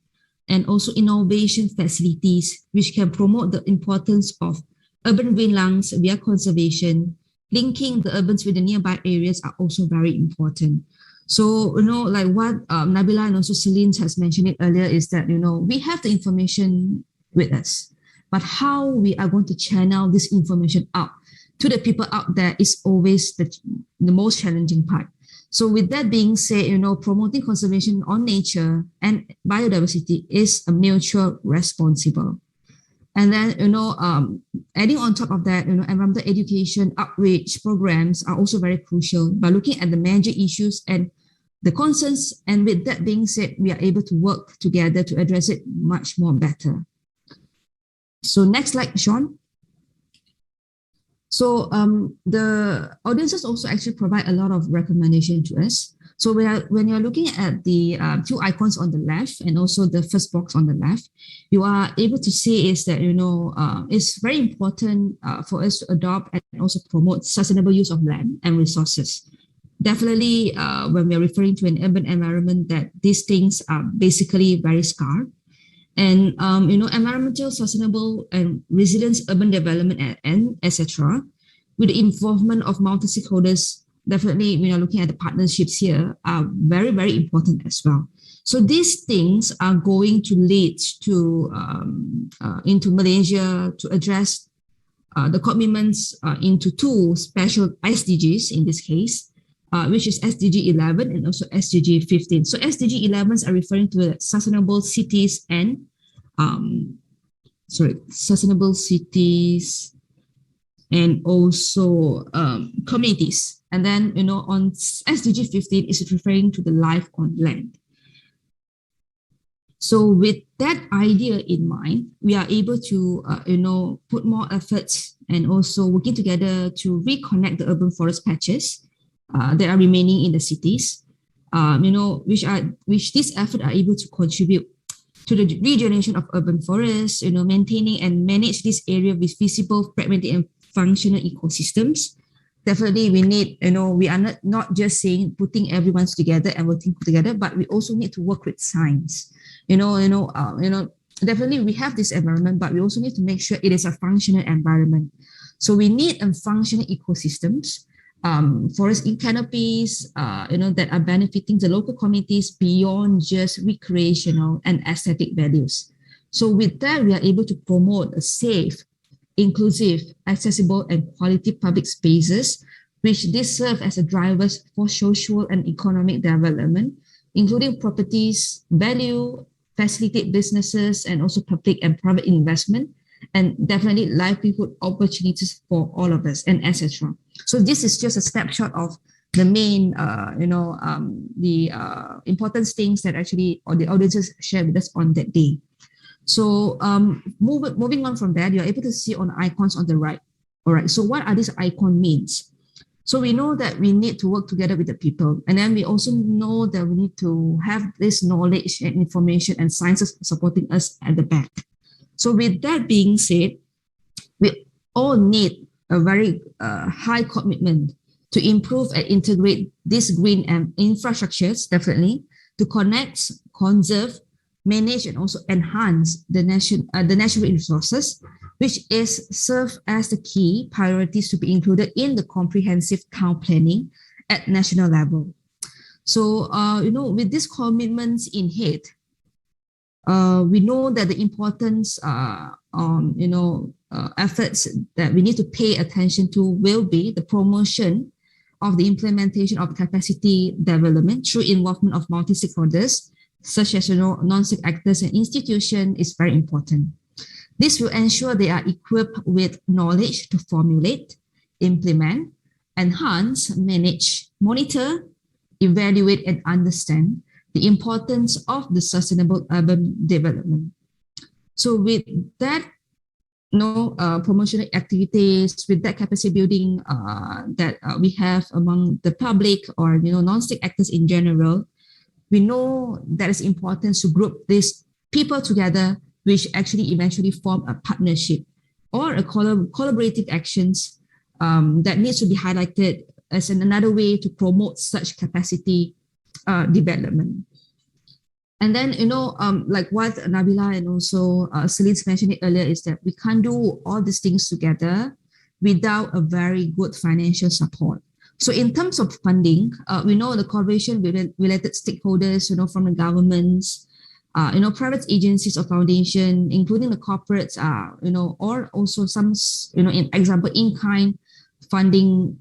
and also innovation facilities which can promote the importance of urban green lungs via conservation, linking the urbans with the nearby areas are also very important. So, like what Nabila and also Celine has mentioned it earlier is that, we have the information with us, but how we are going to channel this information out to the people out there is always the most challenging part. So with that being said, promoting conservation on nature and biodiversity is a mutual responsible. And then, adding on top of that, environmental education outreach programs are also very crucial by looking at the major issues and the concerns. And with that being said, we are able to work together to address it much more better. So next slide, Sean. So the audiences also actually provide a lot of recommendation to us. So when you're looking at the two icons on the left and also the first box on the left, you are able to see is that, it's very important for us to adopt and also promote sustainable use of land and resources. Definitely when we're referring to an urban environment, that these things are basically very scarce. And, environmental, sustainable and resilient urban development and etc. With the involvement of multi-stakeholders, definitely we are looking at the partnerships here are very, very important as well. So these things are going to lead to into Malaysia to address the commitments into two special SDGs in this case, which is SDG 11 and also SDG 15. So SDG 11s are referring to sustainable cities and sustainable cities and also communities. And then, on SDG 15 is referring to the life on land. So with that idea in mind, we are able to, put more efforts and also working together to reconnect the urban forest patches that are remaining in the cities, which these efforts are able to contribute to the regeneration of urban forests, maintaining and manage this area with visible, fragmented and functional ecosystems. Definitely we need, we are not just saying putting everyone's together and working together, but we also need to work with science. Definitely we have this environment, but we also need to make sure it is a functional environment. So we need a functional ecosystems, forest in canopies, that are benefiting the local communities beyond just recreational and aesthetic values. So with that, we are able to promote a safe, inclusive, accessible, and quality public spaces, which this serve as a drivers for social and economic development, including properties, value, facilitate businesses, and also public and private investment, and definitely livelihood opportunities for all of us, and etc. So this is just a snapshot of the main, the important things that actually or the audiences share with us on that day. So moving on from that, you're able to see on icons on the right. All right, so what are these icon means? So we know that we need to work together with the people. And then we also know that we need to have this knowledge and information and sciences supporting us at the back. So with that being said, we all need a very high commitment to improve and integrate these green infrastructures, definitely, to connect, conserve, manage, and also enhance the natural resources, which is serve as the key priorities to be included in the comprehensive town planning at national level. So, with these commitments in head, we know that the importance efforts that we need to pay attention to will be the promotion of the implementation of capacity development through involvement of multi-stakeholders, such as non-state actors and institutions, is very important. This will ensure they are equipped with knowledge to formulate, implement, enhance, manage, monitor, evaluate, and understand the importance of the sustainable urban development. So with that, promotional activities, with that capacity building that we have among the public or non-state actors in general, we know that it's important to group these people together, which actually eventually form a partnership or a collaborative actions that needs to be highlighted as another way to promote such capacity development. And then, like what Nabila and also Celine's mentioned it earlier, is that we can't do all these things together without a very good financial support. So in terms of funding, we know the collaboration with related stakeholders, from the governments, private agencies or foundation, including the corporates, or also some, in example, in-kind funding,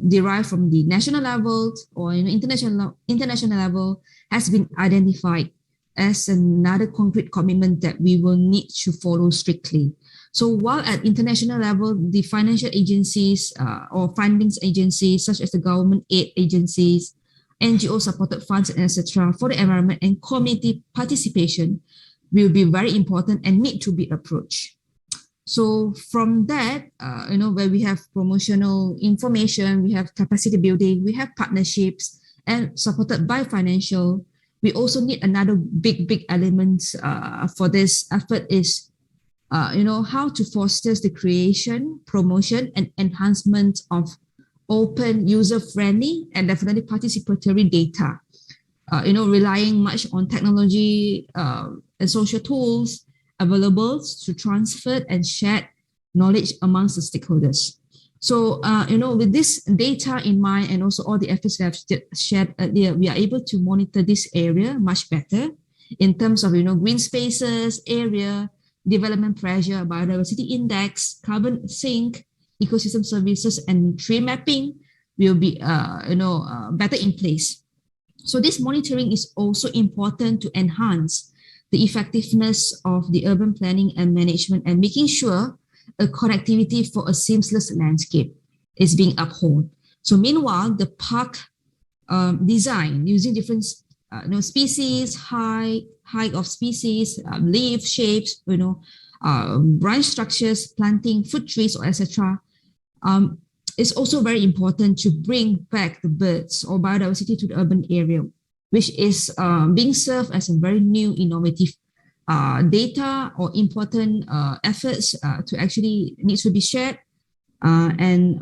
derived from the national level or international level, has been identified as another concrete commitment that we will need to follow strictly. So while at international level, the financial agencies or fundings agencies, such as the government aid agencies, NGO supported funds, etc., for the environment and community participation will be very important and need to be approached. So from that, where we have promotional information, we have capacity building, we have partnerships, and supported by financial, we also need another big element for this effort is, how to foster the creation, promotion, and enhancement of open, user-friendly, and definitely participatory data. Relying much on technology and social tools available to transfer and share knowledge amongst the stakeholders. So, with this data in mind and also all the efforts we have shared earlier, we are able to monitor this area much better in terms of, green spaces, area, development pressure, biodiversity index, carbon sink, ecosystem services, and tree mapping will be, better in place. So this monitoring is also important to enhance the effectiveness of the urban planning and management and making sure a connectivity for a seamless landscape is being upheld. So meanwhile, the park design using different species, height of species, leaf shapes, branch structures, planting fruit trees, or etc. It's also very important to bring back the birds or biodiversity to the urban area, which is being served as a very new innovative data or important efforts to actually needs to be shared and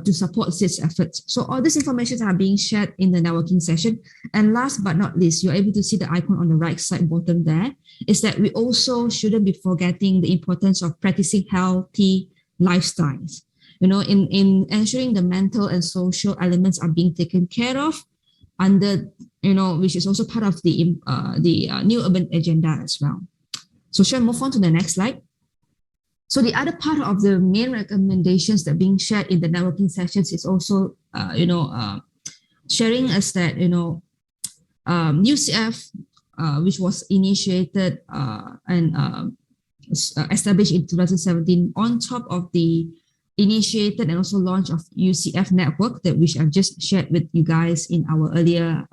to support these efforts. So all these information are being shared in the networking session. And last but not least, you're able to see the icon on the right side bottom there, is that we also shouldn't be forgetting the importance of practicing healthy lifestyles. In ensuring the mental and social elements are being taken care of under, which is also part of the new urban agenda as well. So shall I move on to the next slide? So the other part of the main recommendations that are being shared in the networking sessions is also, sharing us that, UCF, which was initiated and established in 2017 on top of the initiated and also launched of UCF network that which I've just shared with you guys in our earlier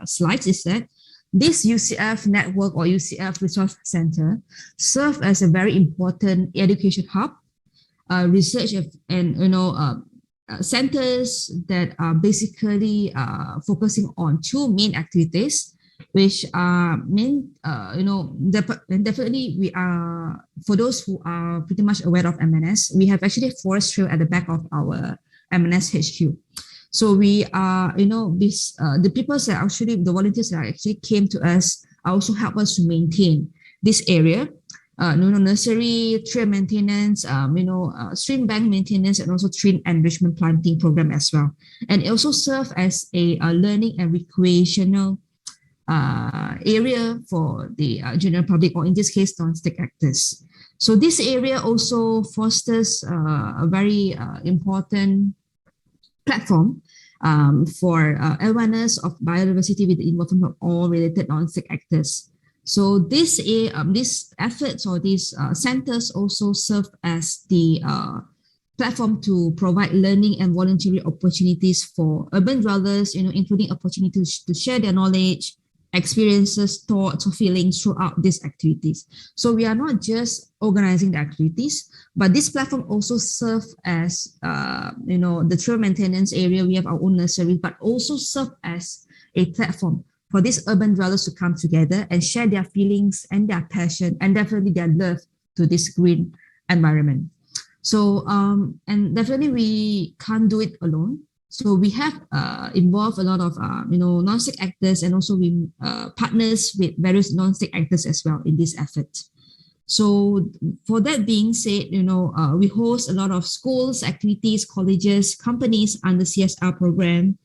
slides is that this UCF network or UCF Resource Center serve as a very important education hub, research and centers that are basically focusing on two main activities, which are definitely we are, for those who are pretty much aware of MNS, we have actually forest trail at the back of our MNS HQ. So we are, the people that actually, the volunteers that actually came to us also help us to maintain this area, nursery, trail maintenance, stream bank maintenance, and also tree enrichment planting program as well. And it also serve as a learning and recreational area for the general public, or in this case, non-state actors. So this area also fosters a very important platform for awareness of biodiversity with the involvement of all related non-state actors. So these efforts or these centers also serve as the platform to provide learning and voluntary opportunities for urban dwellers, including opportunities to share their knowledge, experiences, thoughts, or feelings throughout these activities. So we are not just organizing the activities, but this platform also serves as, the trail maintenance area. We have our own nursery, but also serve as a platform for these urban dwellers to come together and share their feelings and their passion and definitely their love to this green environment. So, and definitely we can't do it alone. So we have involved a lot of, non-state actors, and also we partners with various non-state actors as well in this effort. So for that being said, we host a lot of schools, activities, colleges, companies under CSR program,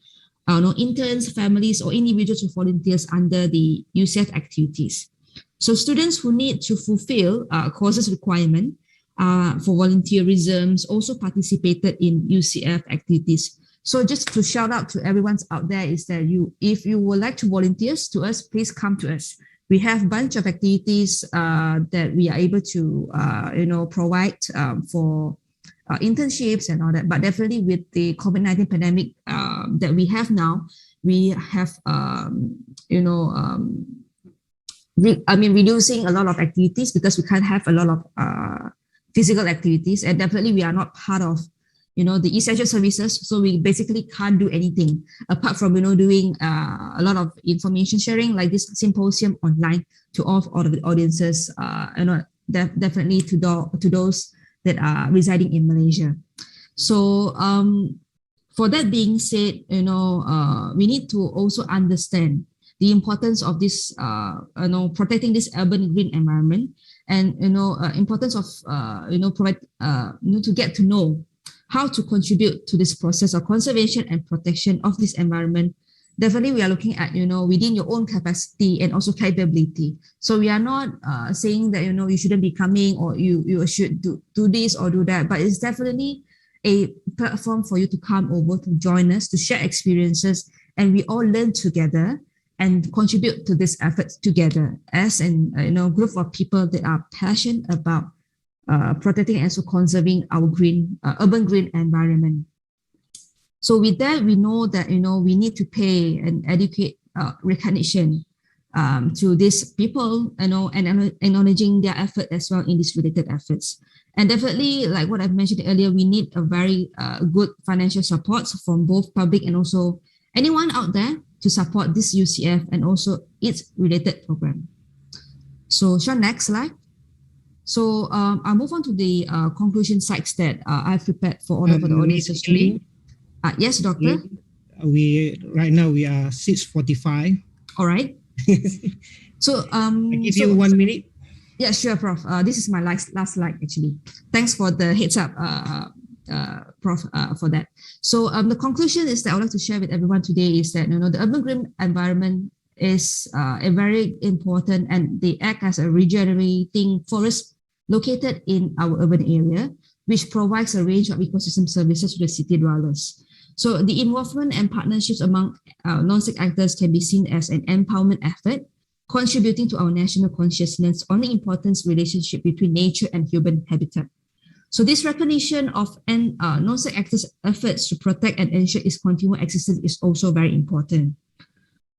interns, families, or individuals who volunteers under the UCF activities. So students who need to fulfill courses requirement for volunteerism also participated in UCF activities. So just to shout out to everyone out there is that if you would like to volunteer to us, please come to us. We have a bunch of activities that we are able to, provide for internships and all that. But definitely with the COVID-19 pandemic that we have now, we have, reducing a lot of activities because we can't have a lot of physical activities. And definitely we are not part of the essential services. So we basically can't do anything apart from, doing a lot of information sharing like this symposium online to all of the audiences, definitely to those that are residing in Malaysia. So for that being said, we need to also understand the importance of this, protecting this urban green environment, and importance of provide to get to know how to contribute to this process of conservation and protection of this environment. Definitely, we are looking at, within your own capacity and also capability. So we are not saying that, you shouldn't be coming or you should do this or do that, but it's definitely a platform for you to come over to join us, to share experiences, and we all learn together and contribute to this effort together as a group of people that are passionate about protecting and also conserving our urban green environment. So with that, we know that, we need to pay and educate recognition to these people, and acknowledging their effort as well in these related efforts. And definitely, like what I've mentioned earlier, we need a very good financial support from both public and also anyone out there to support this UCF and also its related program. So Sean, next slide. So I'll move on to the conclusion slides that I've prepared for all of the audiences today. Yes, Doctor. Right now we are 6:45. All right. So I give you 1 minute. Yeah, sure, Prof. This is my last slide actually. Thanks for the heads up, Prof, for that. So the conclusion is that I would like to share with everyone today is that the urban green environment is a very important, and they act as a regenerating forest located in our urban area, which provides a range of ecosystem services to the city dwellers. So the involvement and partnerships among non-state actors can be seen as an empowerment effort, contributing to our national consciousness on the importance relationship between nature and human habitat. So this recognition of non-state actors' efforts to protect and ensure its continued existence is also very important.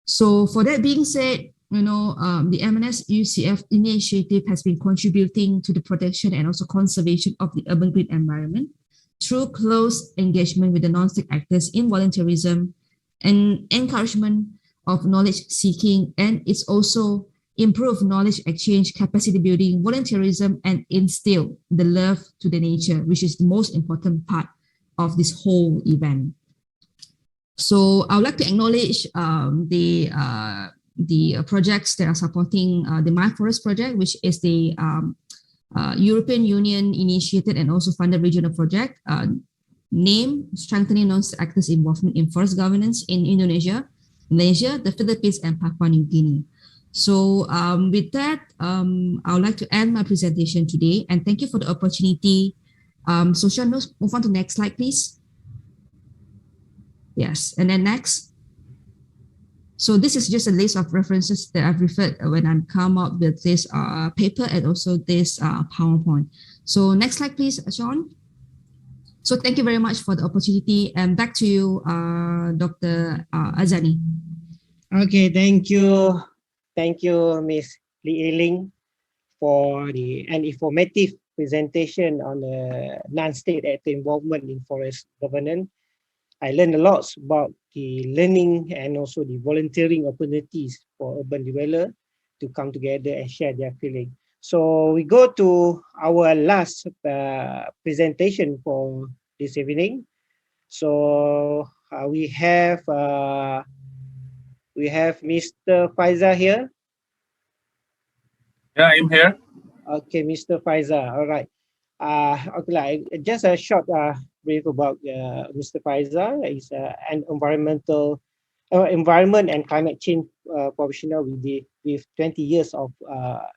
So for that being said, the MNS UCF initiative has been contributing to the protection and also conservation of the urban green environment through close engagement with the non-state actors in volunteerism and encouragement of knowledge seeking, and it's also improve knowledge exchange, capacity building, volunteerism, and instill the love to the nature, which is the most important part of this whole event. So I would like to acknowledge the projects that are supporting the My Forest project, which is the European Union initiated and also funded regional project named Strengthening Non-State Actors' Involvement in Forest Governance in Indonesia, Malaysia, the Philippines, and Papua New Guinea. So with that, I would like to end my presentation today, and thank you for the opportunity. So Sean, move on to the next slide, please. Yes, and then next. So this is just a list of references that I've referred when I come up with this paper and also this PowerPoint. So next slide, please, Sean. So thank you very much for the opportunity, and back to you, Dr. Azani. Okay, thank you. Thank you, Ms. Lee Eiling, for an informative presentation on the non-state actor involvement in forest governance. I learned a lot about the learning and also the volunteering opportunities for urban developers to come together and share their feeling. So we go to our last presentation for this evening. So we have Mr. Faizal here. Yeah, I'm here. Okay, Mr. Faizal. All right. Okay, just a short brief about Mr. Faizal. He's an environment and climate change professional with 20 years of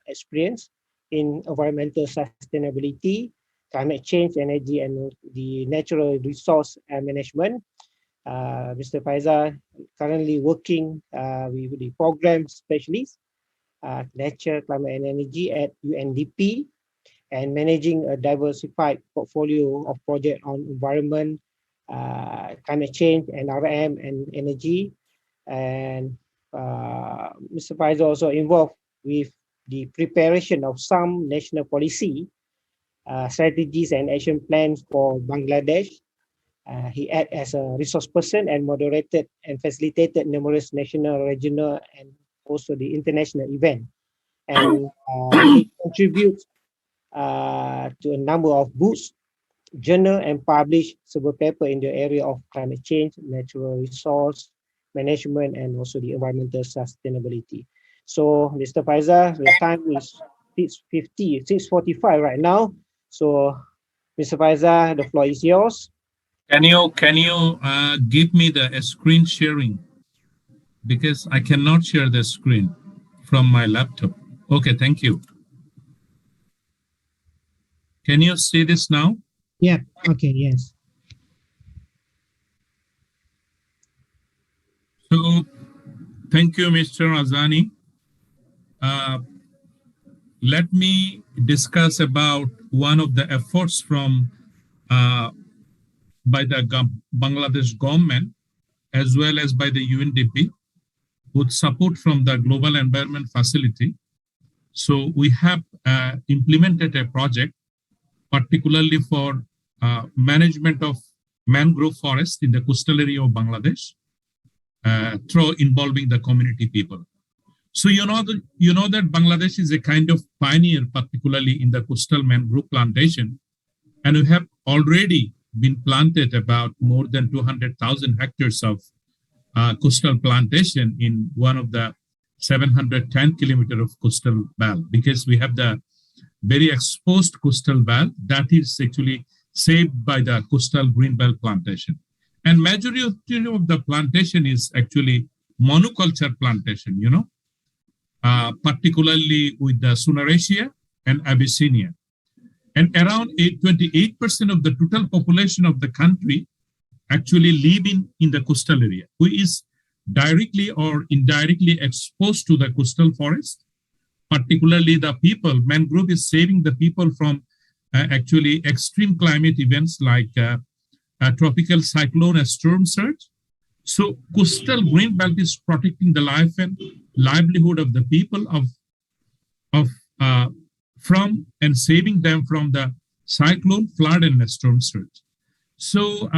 experience in environmental sustainability, climate change, energy, and the natural resource management. Mr. Faizal currently working with the program specialist, nature, climate, and energy at UNDP, and managing a diversified portfolio of projects on environment, climate change, NRM, and energy. And Mr. Faizal also involved with the preparation of some national policy, strategies, and action plans for Bangladesh. He acted as a resource person and moderated and facilitated numerous national, regional, and also the international event. And he contributes to a number of books, journal, and published several papers in the area of climate change, natural resource management, and also the environmental sustainability. So, Mr. Faizal, the time is 6:45 right now. So, Mr. Faizal, the floor is yours. Can you give me the screen sharing? Because I cannot share the screen from my laptop. Okay, thank you. Can you see this now? Yeah, okay, yes. So, thank you, Mr. Azani. Let me discuss about one of the efforts from by the Bangladesh government as well as by the UNDP with support from the Global Environment Facility. So we have implemented a project particularly for management of mangrove forest in the coastal area of Bangladesh through involving the community people. So you know that Bangladesh is a kind of pioneer, particularly in the coastal mangrove plantation, and we have already been planted about more than 200,000 hectares of coastal plantation in one of the 710 kilometer of coastal belt, because we have the very exposed coastal belt that is actually saved by the coastal green belt plantation. And majority of the plantation is actually monoculture plantation, particularly with the Sunaracia and Abyssinia. And around 28% of the total population of the country actually live in the coastal area, who is directly or indirectly exposed to the coastal forest. Particularly the people, mangrove is saving the people from actually extreme climate events like a tropical cyclone, a storm surge. So coastal green belt is protecting the life and livelihood of the people from and saving them from the cyclone, flood, and storm surge. So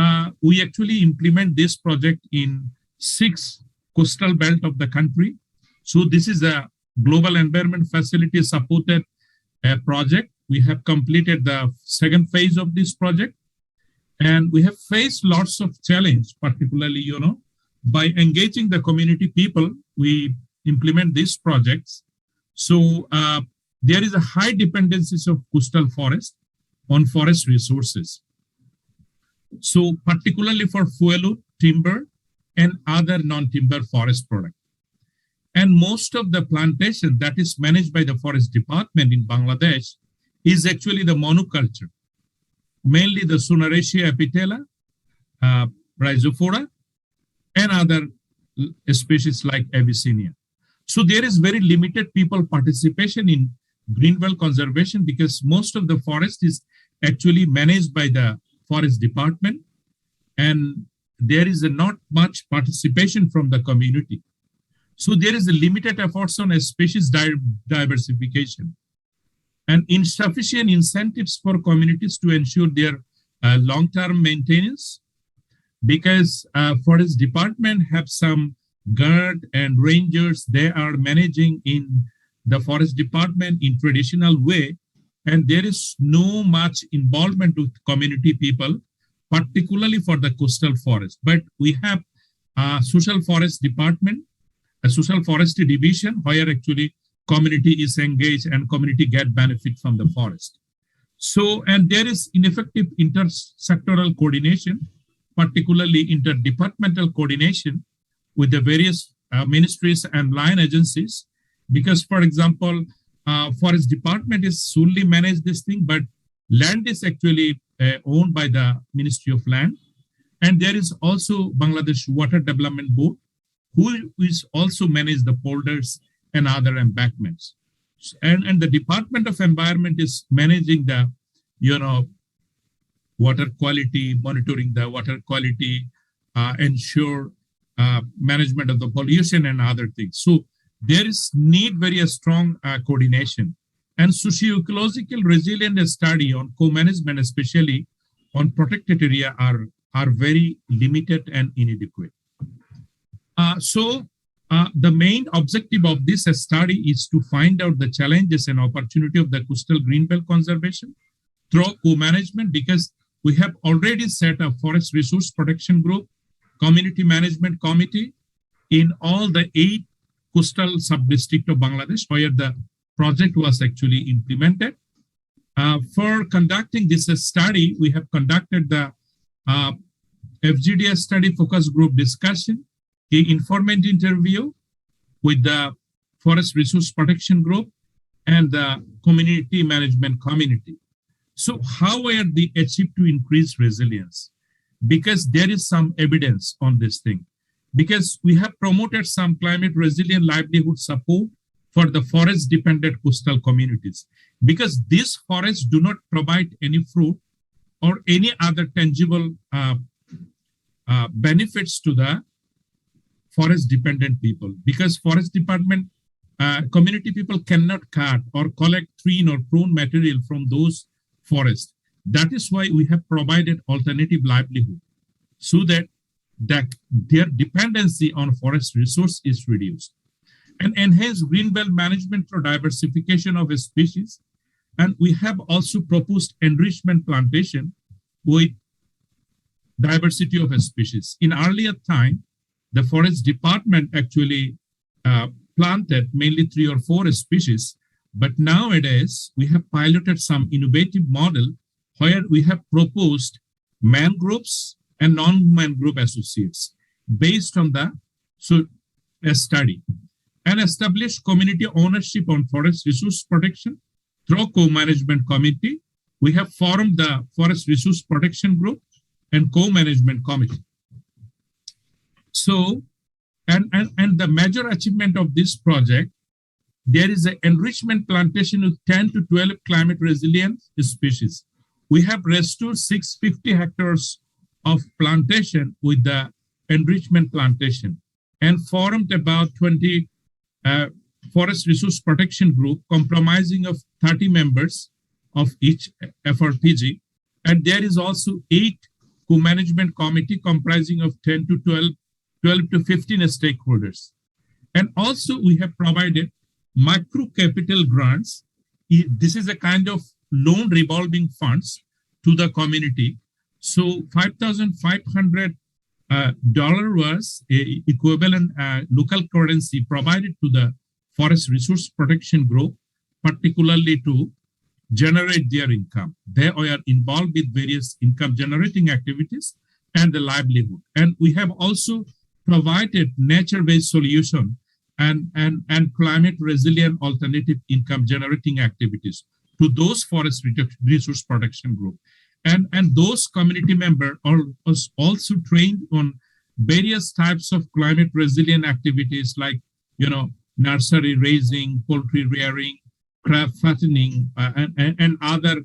we actually implement this project in 6 coastal belt of the country. So this is a global environment facility supported project. We have completed the 2nd phase of this project, and we have faced lots of challenge, particularly, by engaging the community people, we implement these projects. So there is a high dependencies of coastal forest on forest resources. So particularly for fuel, timber, and other non-timber forest products. And most of the plantation that is managed by the forest department in Bangladesh is actually the monoculture, mainly the Sonaracea epitela, Rhizophora, and other species like Abyssinia. So there is very limited people participation in greenbelt conservation because most of the forest is actually managed by the forest department, and there is not much participation from the community. So there is a limited efforts on a species diversification and insufficient incentives for communities to ensure their long-term maintenance, because forest department have some guard and rangers. They are managing in the forest department in traditional way, and there is no much involvement with community people, particularly for the coastal forest. But we have a social forest department, a social forestry division, where actually community is engaged and community get benefit from the forest. So, and there is ineffective intersectoral coordination, particularly interdepartmental coordination with the various ministries and line agencies, because, for example, forest department is solely manage this thing, but land is actually owned by the Ministry of Land. And there is also Bangladesh Water Development Board, who is also manage the polders and other embankments. And the Department of Environment is managing the, water quality, monitoring the water quality, ensure management of the pollution and other things. So there is need very strong coordination, and socio-ecological resilience study on co-management, especially on protected area, are very limited and inadequate. So the main objective of this study is to find out the challenges and opportunity of the coastal greenbelt conservation through co-management, because we have already set a forest resource protection group, community management committee in all the 8 coastal sub-district of Bangladesh where the project was actually implemented. For conducting this study, we have conducted the FGDS study focus group discussion, the informant interview with the forest resource protection group and the community management community. So how were they achieved to increase resilience? Because there is some evidence on this thing. Because we have promoted some climate resilient livelihood support for the forest dependent coastal communities. Because these forests do not provide any fruit or any other tangible benefits to the forest dependent people. Because forest department, community people cannot cut or collect tree or prune material from those forests. That is why we have provided alternative livelihood so that their dependency on forest resource is reduced. And enhance greenbelt management for diversification of a species. And we have also proposed enrichment plantation with diversity of a species. In earlier time, the forest department actually planted mainly 3 or 4 species, but nowadays we have piloted some innovative model where we have proposed mangroves and non-mangrove associates based on the study, and established community ownership on forest resource protection through co-management committee. We have formed the forest resource protection group and co-management committee. So, and the major achievement of this project there is an enrichment plantation with 10 to 12 climate resilient species. We have restored 650 hectares of plantation with the enrichment plantation and formed about 20 forest resource protection group comprising of 30 members of each FRPG. And there is also 8 co-management committee comprising of 10 to 12 to 15 stakeholders. And also we have provided micro capital grants. This is a kind of loan revolving funds to the community. So $5,500 was a equivalent local currency provided to the forest resource protection group, particularly to generate their income. They are involved with various income generating activities and the livelihood. And we have also provided nature-based solution and climate resilient alternative income generating activities to those forest resource protection group. And those community members are also trained on various types of climate resilient activities like, nursery raising, poultry rearing, crab fattening, and other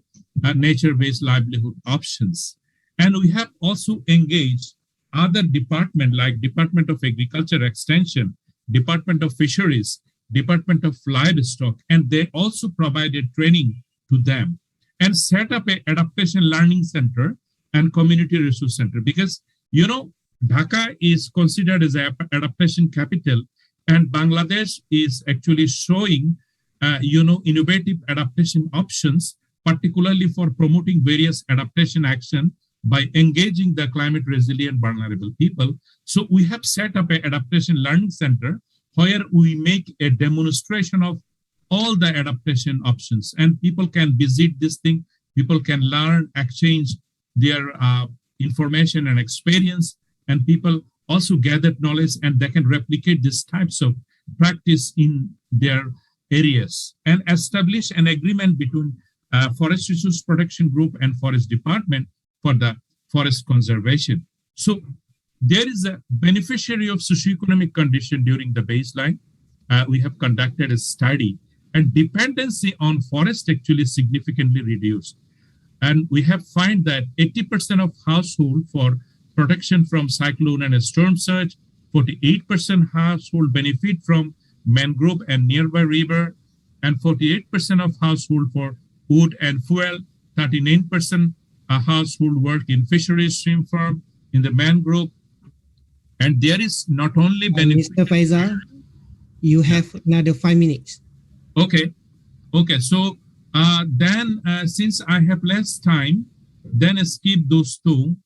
nature-based livelihood options. And we have also engaged other departments like Department of Agriculture Extension, Department of Fisheries, Department of Livestock, and they also provided training to them and set up an adaptation learning center and community resource center because, Dhaka is considered as an adaptation capital and Bangladesh is actually showing, innovative adaptation options, particularly for promoting various adaptation action by engaging the climate resilient vulnerable people. So we have set up an adaptation learning center where we make a demonstration of all the adaptation options and people can visit this thing, people can learn, exchange their information and experience, and people also gather knowledge and they can replicate these types of practice in their areas and establish an agreement between Forest Resource Protection Group and Forest Department for the forest conservation. So there is a beneficiary of socioeconomic condition during the baseline. We have conducted a study and dependency on forest actually significantly reduced. And we have found that 80% of household for protection from cyclone and storm surge, 48% household benefit from mangrove and nearby river, and 48% of household for wood and fuel, 39% household work in fisheries, shrimp farm, in the mangrove. And there is not only benefit. Mr. Faisal, you have another 5 minutes. Okay. So then since I have less time, then skip those two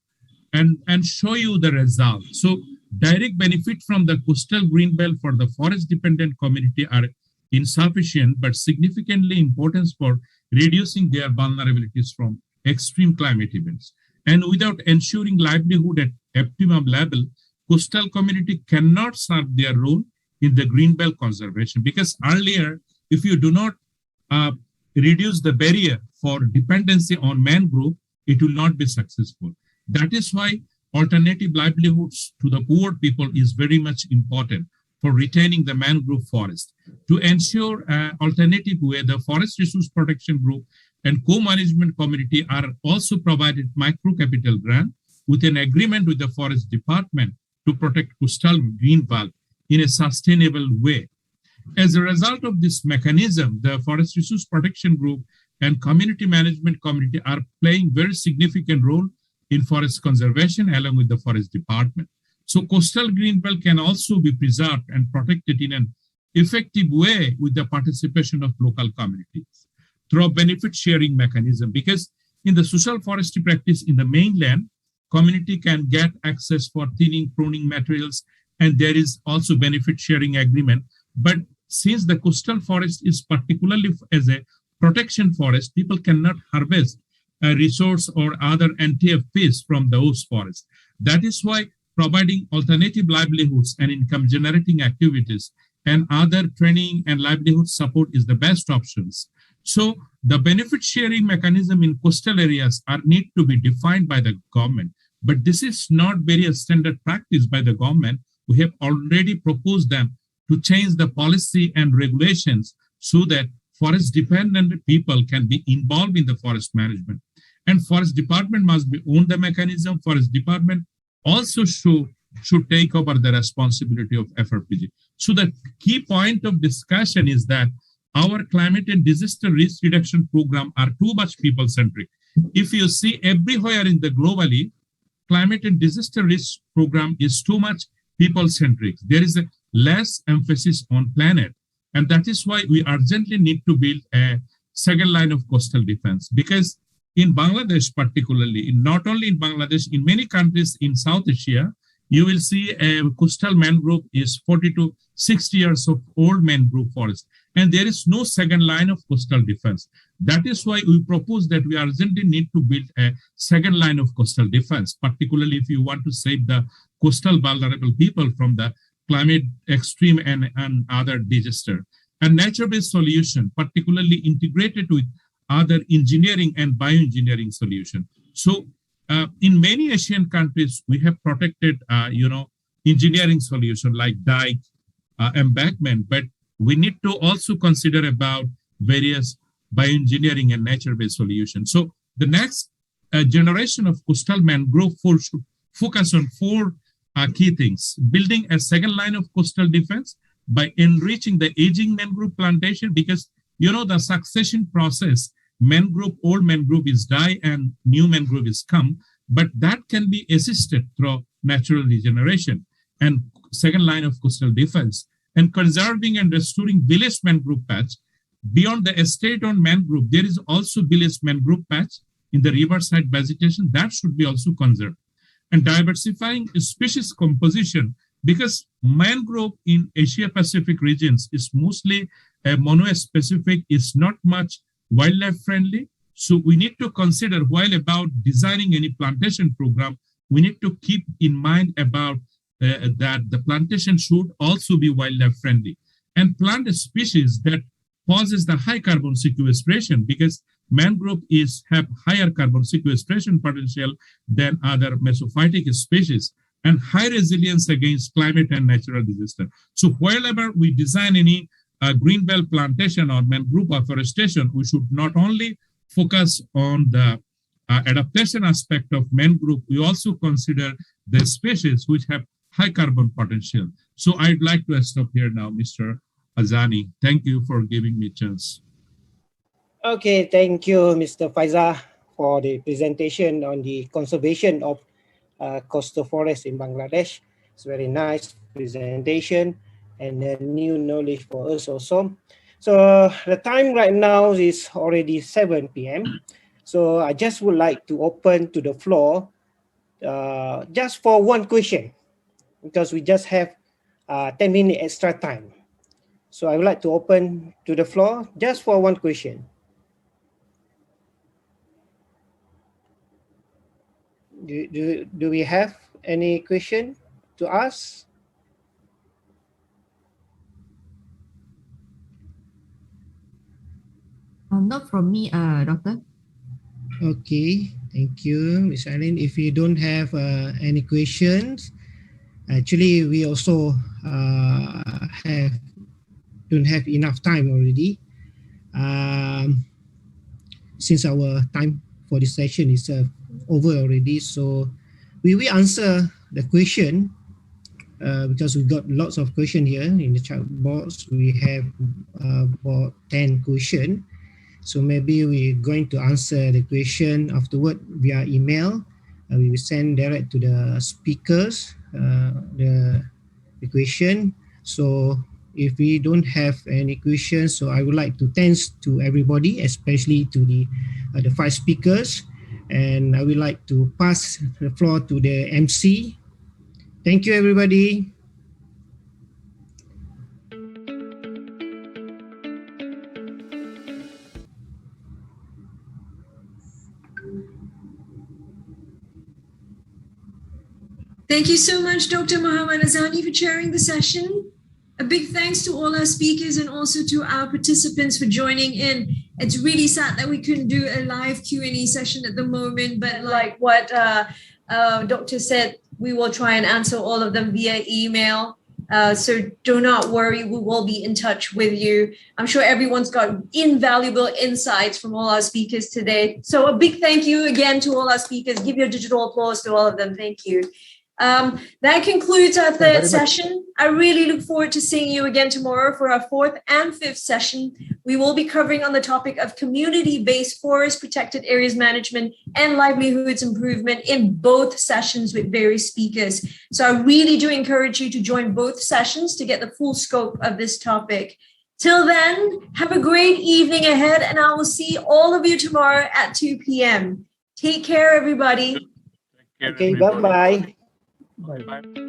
and show you the result. So direct benefit from the coastal greenbelt for the forest dependent community are insufficient, but significantly important for reducing their vulnerabilities from extreme climate events. And without ensuring livelihood at optimum level, coastal community cannot serve their role in the greenbelt conservation because earlier, if you do not reduce the barrier for dependency on mangrove, it will not be successful. That is why alternative livelihoods to the poor people is very much important for retaining the mangrove forest. To ensure alternative way, the Forest Resource Protection Group and co-management community are also provided micro capital grant with an agreement with the Forest Department to protect coastal greenbelt in a sustainable way. As a result of this mechanism, the Forest Resource Protection Group and Community Management Community are playing very significant role in forest conservation along with the Forest Department. So coastal greenbelt can also be preserved and protected in an effective way with the participation of local communities through a benefit sharing mechanism. Because in the social forestry practice in the mainland, community can get access for thinning, pruning materials, and there is also benefit sharing agreement. But since the coastal forest is particularly as a protection forest, people cannot harvest a resource or other NTF from those forests. That is why providing alternative livelihoods and income generating activities and other training and livelihood support is the best options. So the benefit sharing mechanism in coastal areas need to be defined by the government, but this is not very standard practice by the government. We have already proposed them to change the policy and regulations so that forest dependent people can be involved in the forest management. And forest department must be own the mechanism. Forest department also should take over the responsibility of FRPG. So the key point of discussion is that our climate and disaster risk reduction program are too much people-centric. If you see everywhere in the globally, climate and disaster risk program is too much people-centric. There is a less emphasis on planet. And that is why we urgently need to build a second line of coastal defense. Because in Bangladesh particularly, not only in Bangladesh, in many countries in South Asia, you will see a coastal mangrove is 40 to 60 years of old mangrove forest. And there is no second line of coastal defense. That is why we propose that we urgently need to build a second line of coastal defense, particularly if you want to save the coastal vulnerable people from the climate extreme and other disaster. A nature-based solution, particularly integrated with other engineering and bioengineering solution. So in many Asian countries, we have protected, engineering solution like dike, embankment, but we need to also consider about various bioengineering and nature-based solutions. So the next generation of coastal mangrove forest should focus on four key things: building a second line of coastal defense by enriching the aging mangrove plantation, because the succession process, old mangrove is die and new mangrove is come, but that can be assisted through natural regeneration. And second line of coastal defense, and conserving and restoring village mangrove patch. Beyond the estate-owned mangrove, there is also village mangrove patch in the riverside vegetation that should be also conserved. And diversifying species composition, because mangrove in Asia-Pacific regions is mostly a mono-specific, is not much wildlife friendly. So we need to consider, while about designing any plantation program, we need to keep in mind about that the plantation should also be wildlife friendly, and plant a species that possesses the high carbon sequestration, because mangrove have higher carbon sequestration potential than other mesophytic species, and high resilience against climate and natural disaster. So wherever we design any greenbelt plantation or mangrove afforestation, we should not only focus on the adaptation aspect of mangrove, we also consider the species which have high carbon potential. So I'd like to stop here now, Mr. Azani. Thank you for giving me a chance. Okay, thank you, Mr. Faiza, for the presentation on the conservation of coastal forests in Bangladesh. It's a very nice presentation and new knowledge for us also. So the time right now is already 7 p.m. So I just would like to open to the floor just for one question, because we just have 10 minutes extra time. So I would like to open to the floor just for one question. Do we have any question to ask? Not from me, Doctor. Okay, thank you, Ms. Eileen. If you don't have any questions, actually we also don't have enough time already. Since our time for this session is over already, so we will answer the question because we got lots of questions here in the chat box. We have about 10 questions. So maybe we're going to answer the question afterward via email. We will send direct to the speakers the question. So if we don't have any questions, so I would like to thanks to everybody, especially to the 5 speakers, and I would like to pass the floor to the MC. Thank you, everybody. Thank you so much, Dr. Muhammad Azani, for chairing the session. A big thanks to all our speakers and also to our participants for joining in. It's really sad that we couldn't do a live Q&A session at the moment, but like what Doctor said, we will try and answer all of them via email. So do not worry, we will be in touch with you. I'm sure everyone's got invaluable insights from all our speakers today. So a big thank you again to all our speakers. Give your digital applause to all of them. Thank you. That concludes our third session. I really look forward to seeing you again tomorrow for our fourth and fifth session. We will be covering on the topic of community-based forest protected areas management and livelihoods improvement in both sessions with various speakers. So I really do encourage you to join both sessions to get the full scope of this topic. Till then, have a great evening ahead, and I will see all of you tomorrow at 2 p.m. Take care, everybody. Okay, bye-bye. Bye. Bye.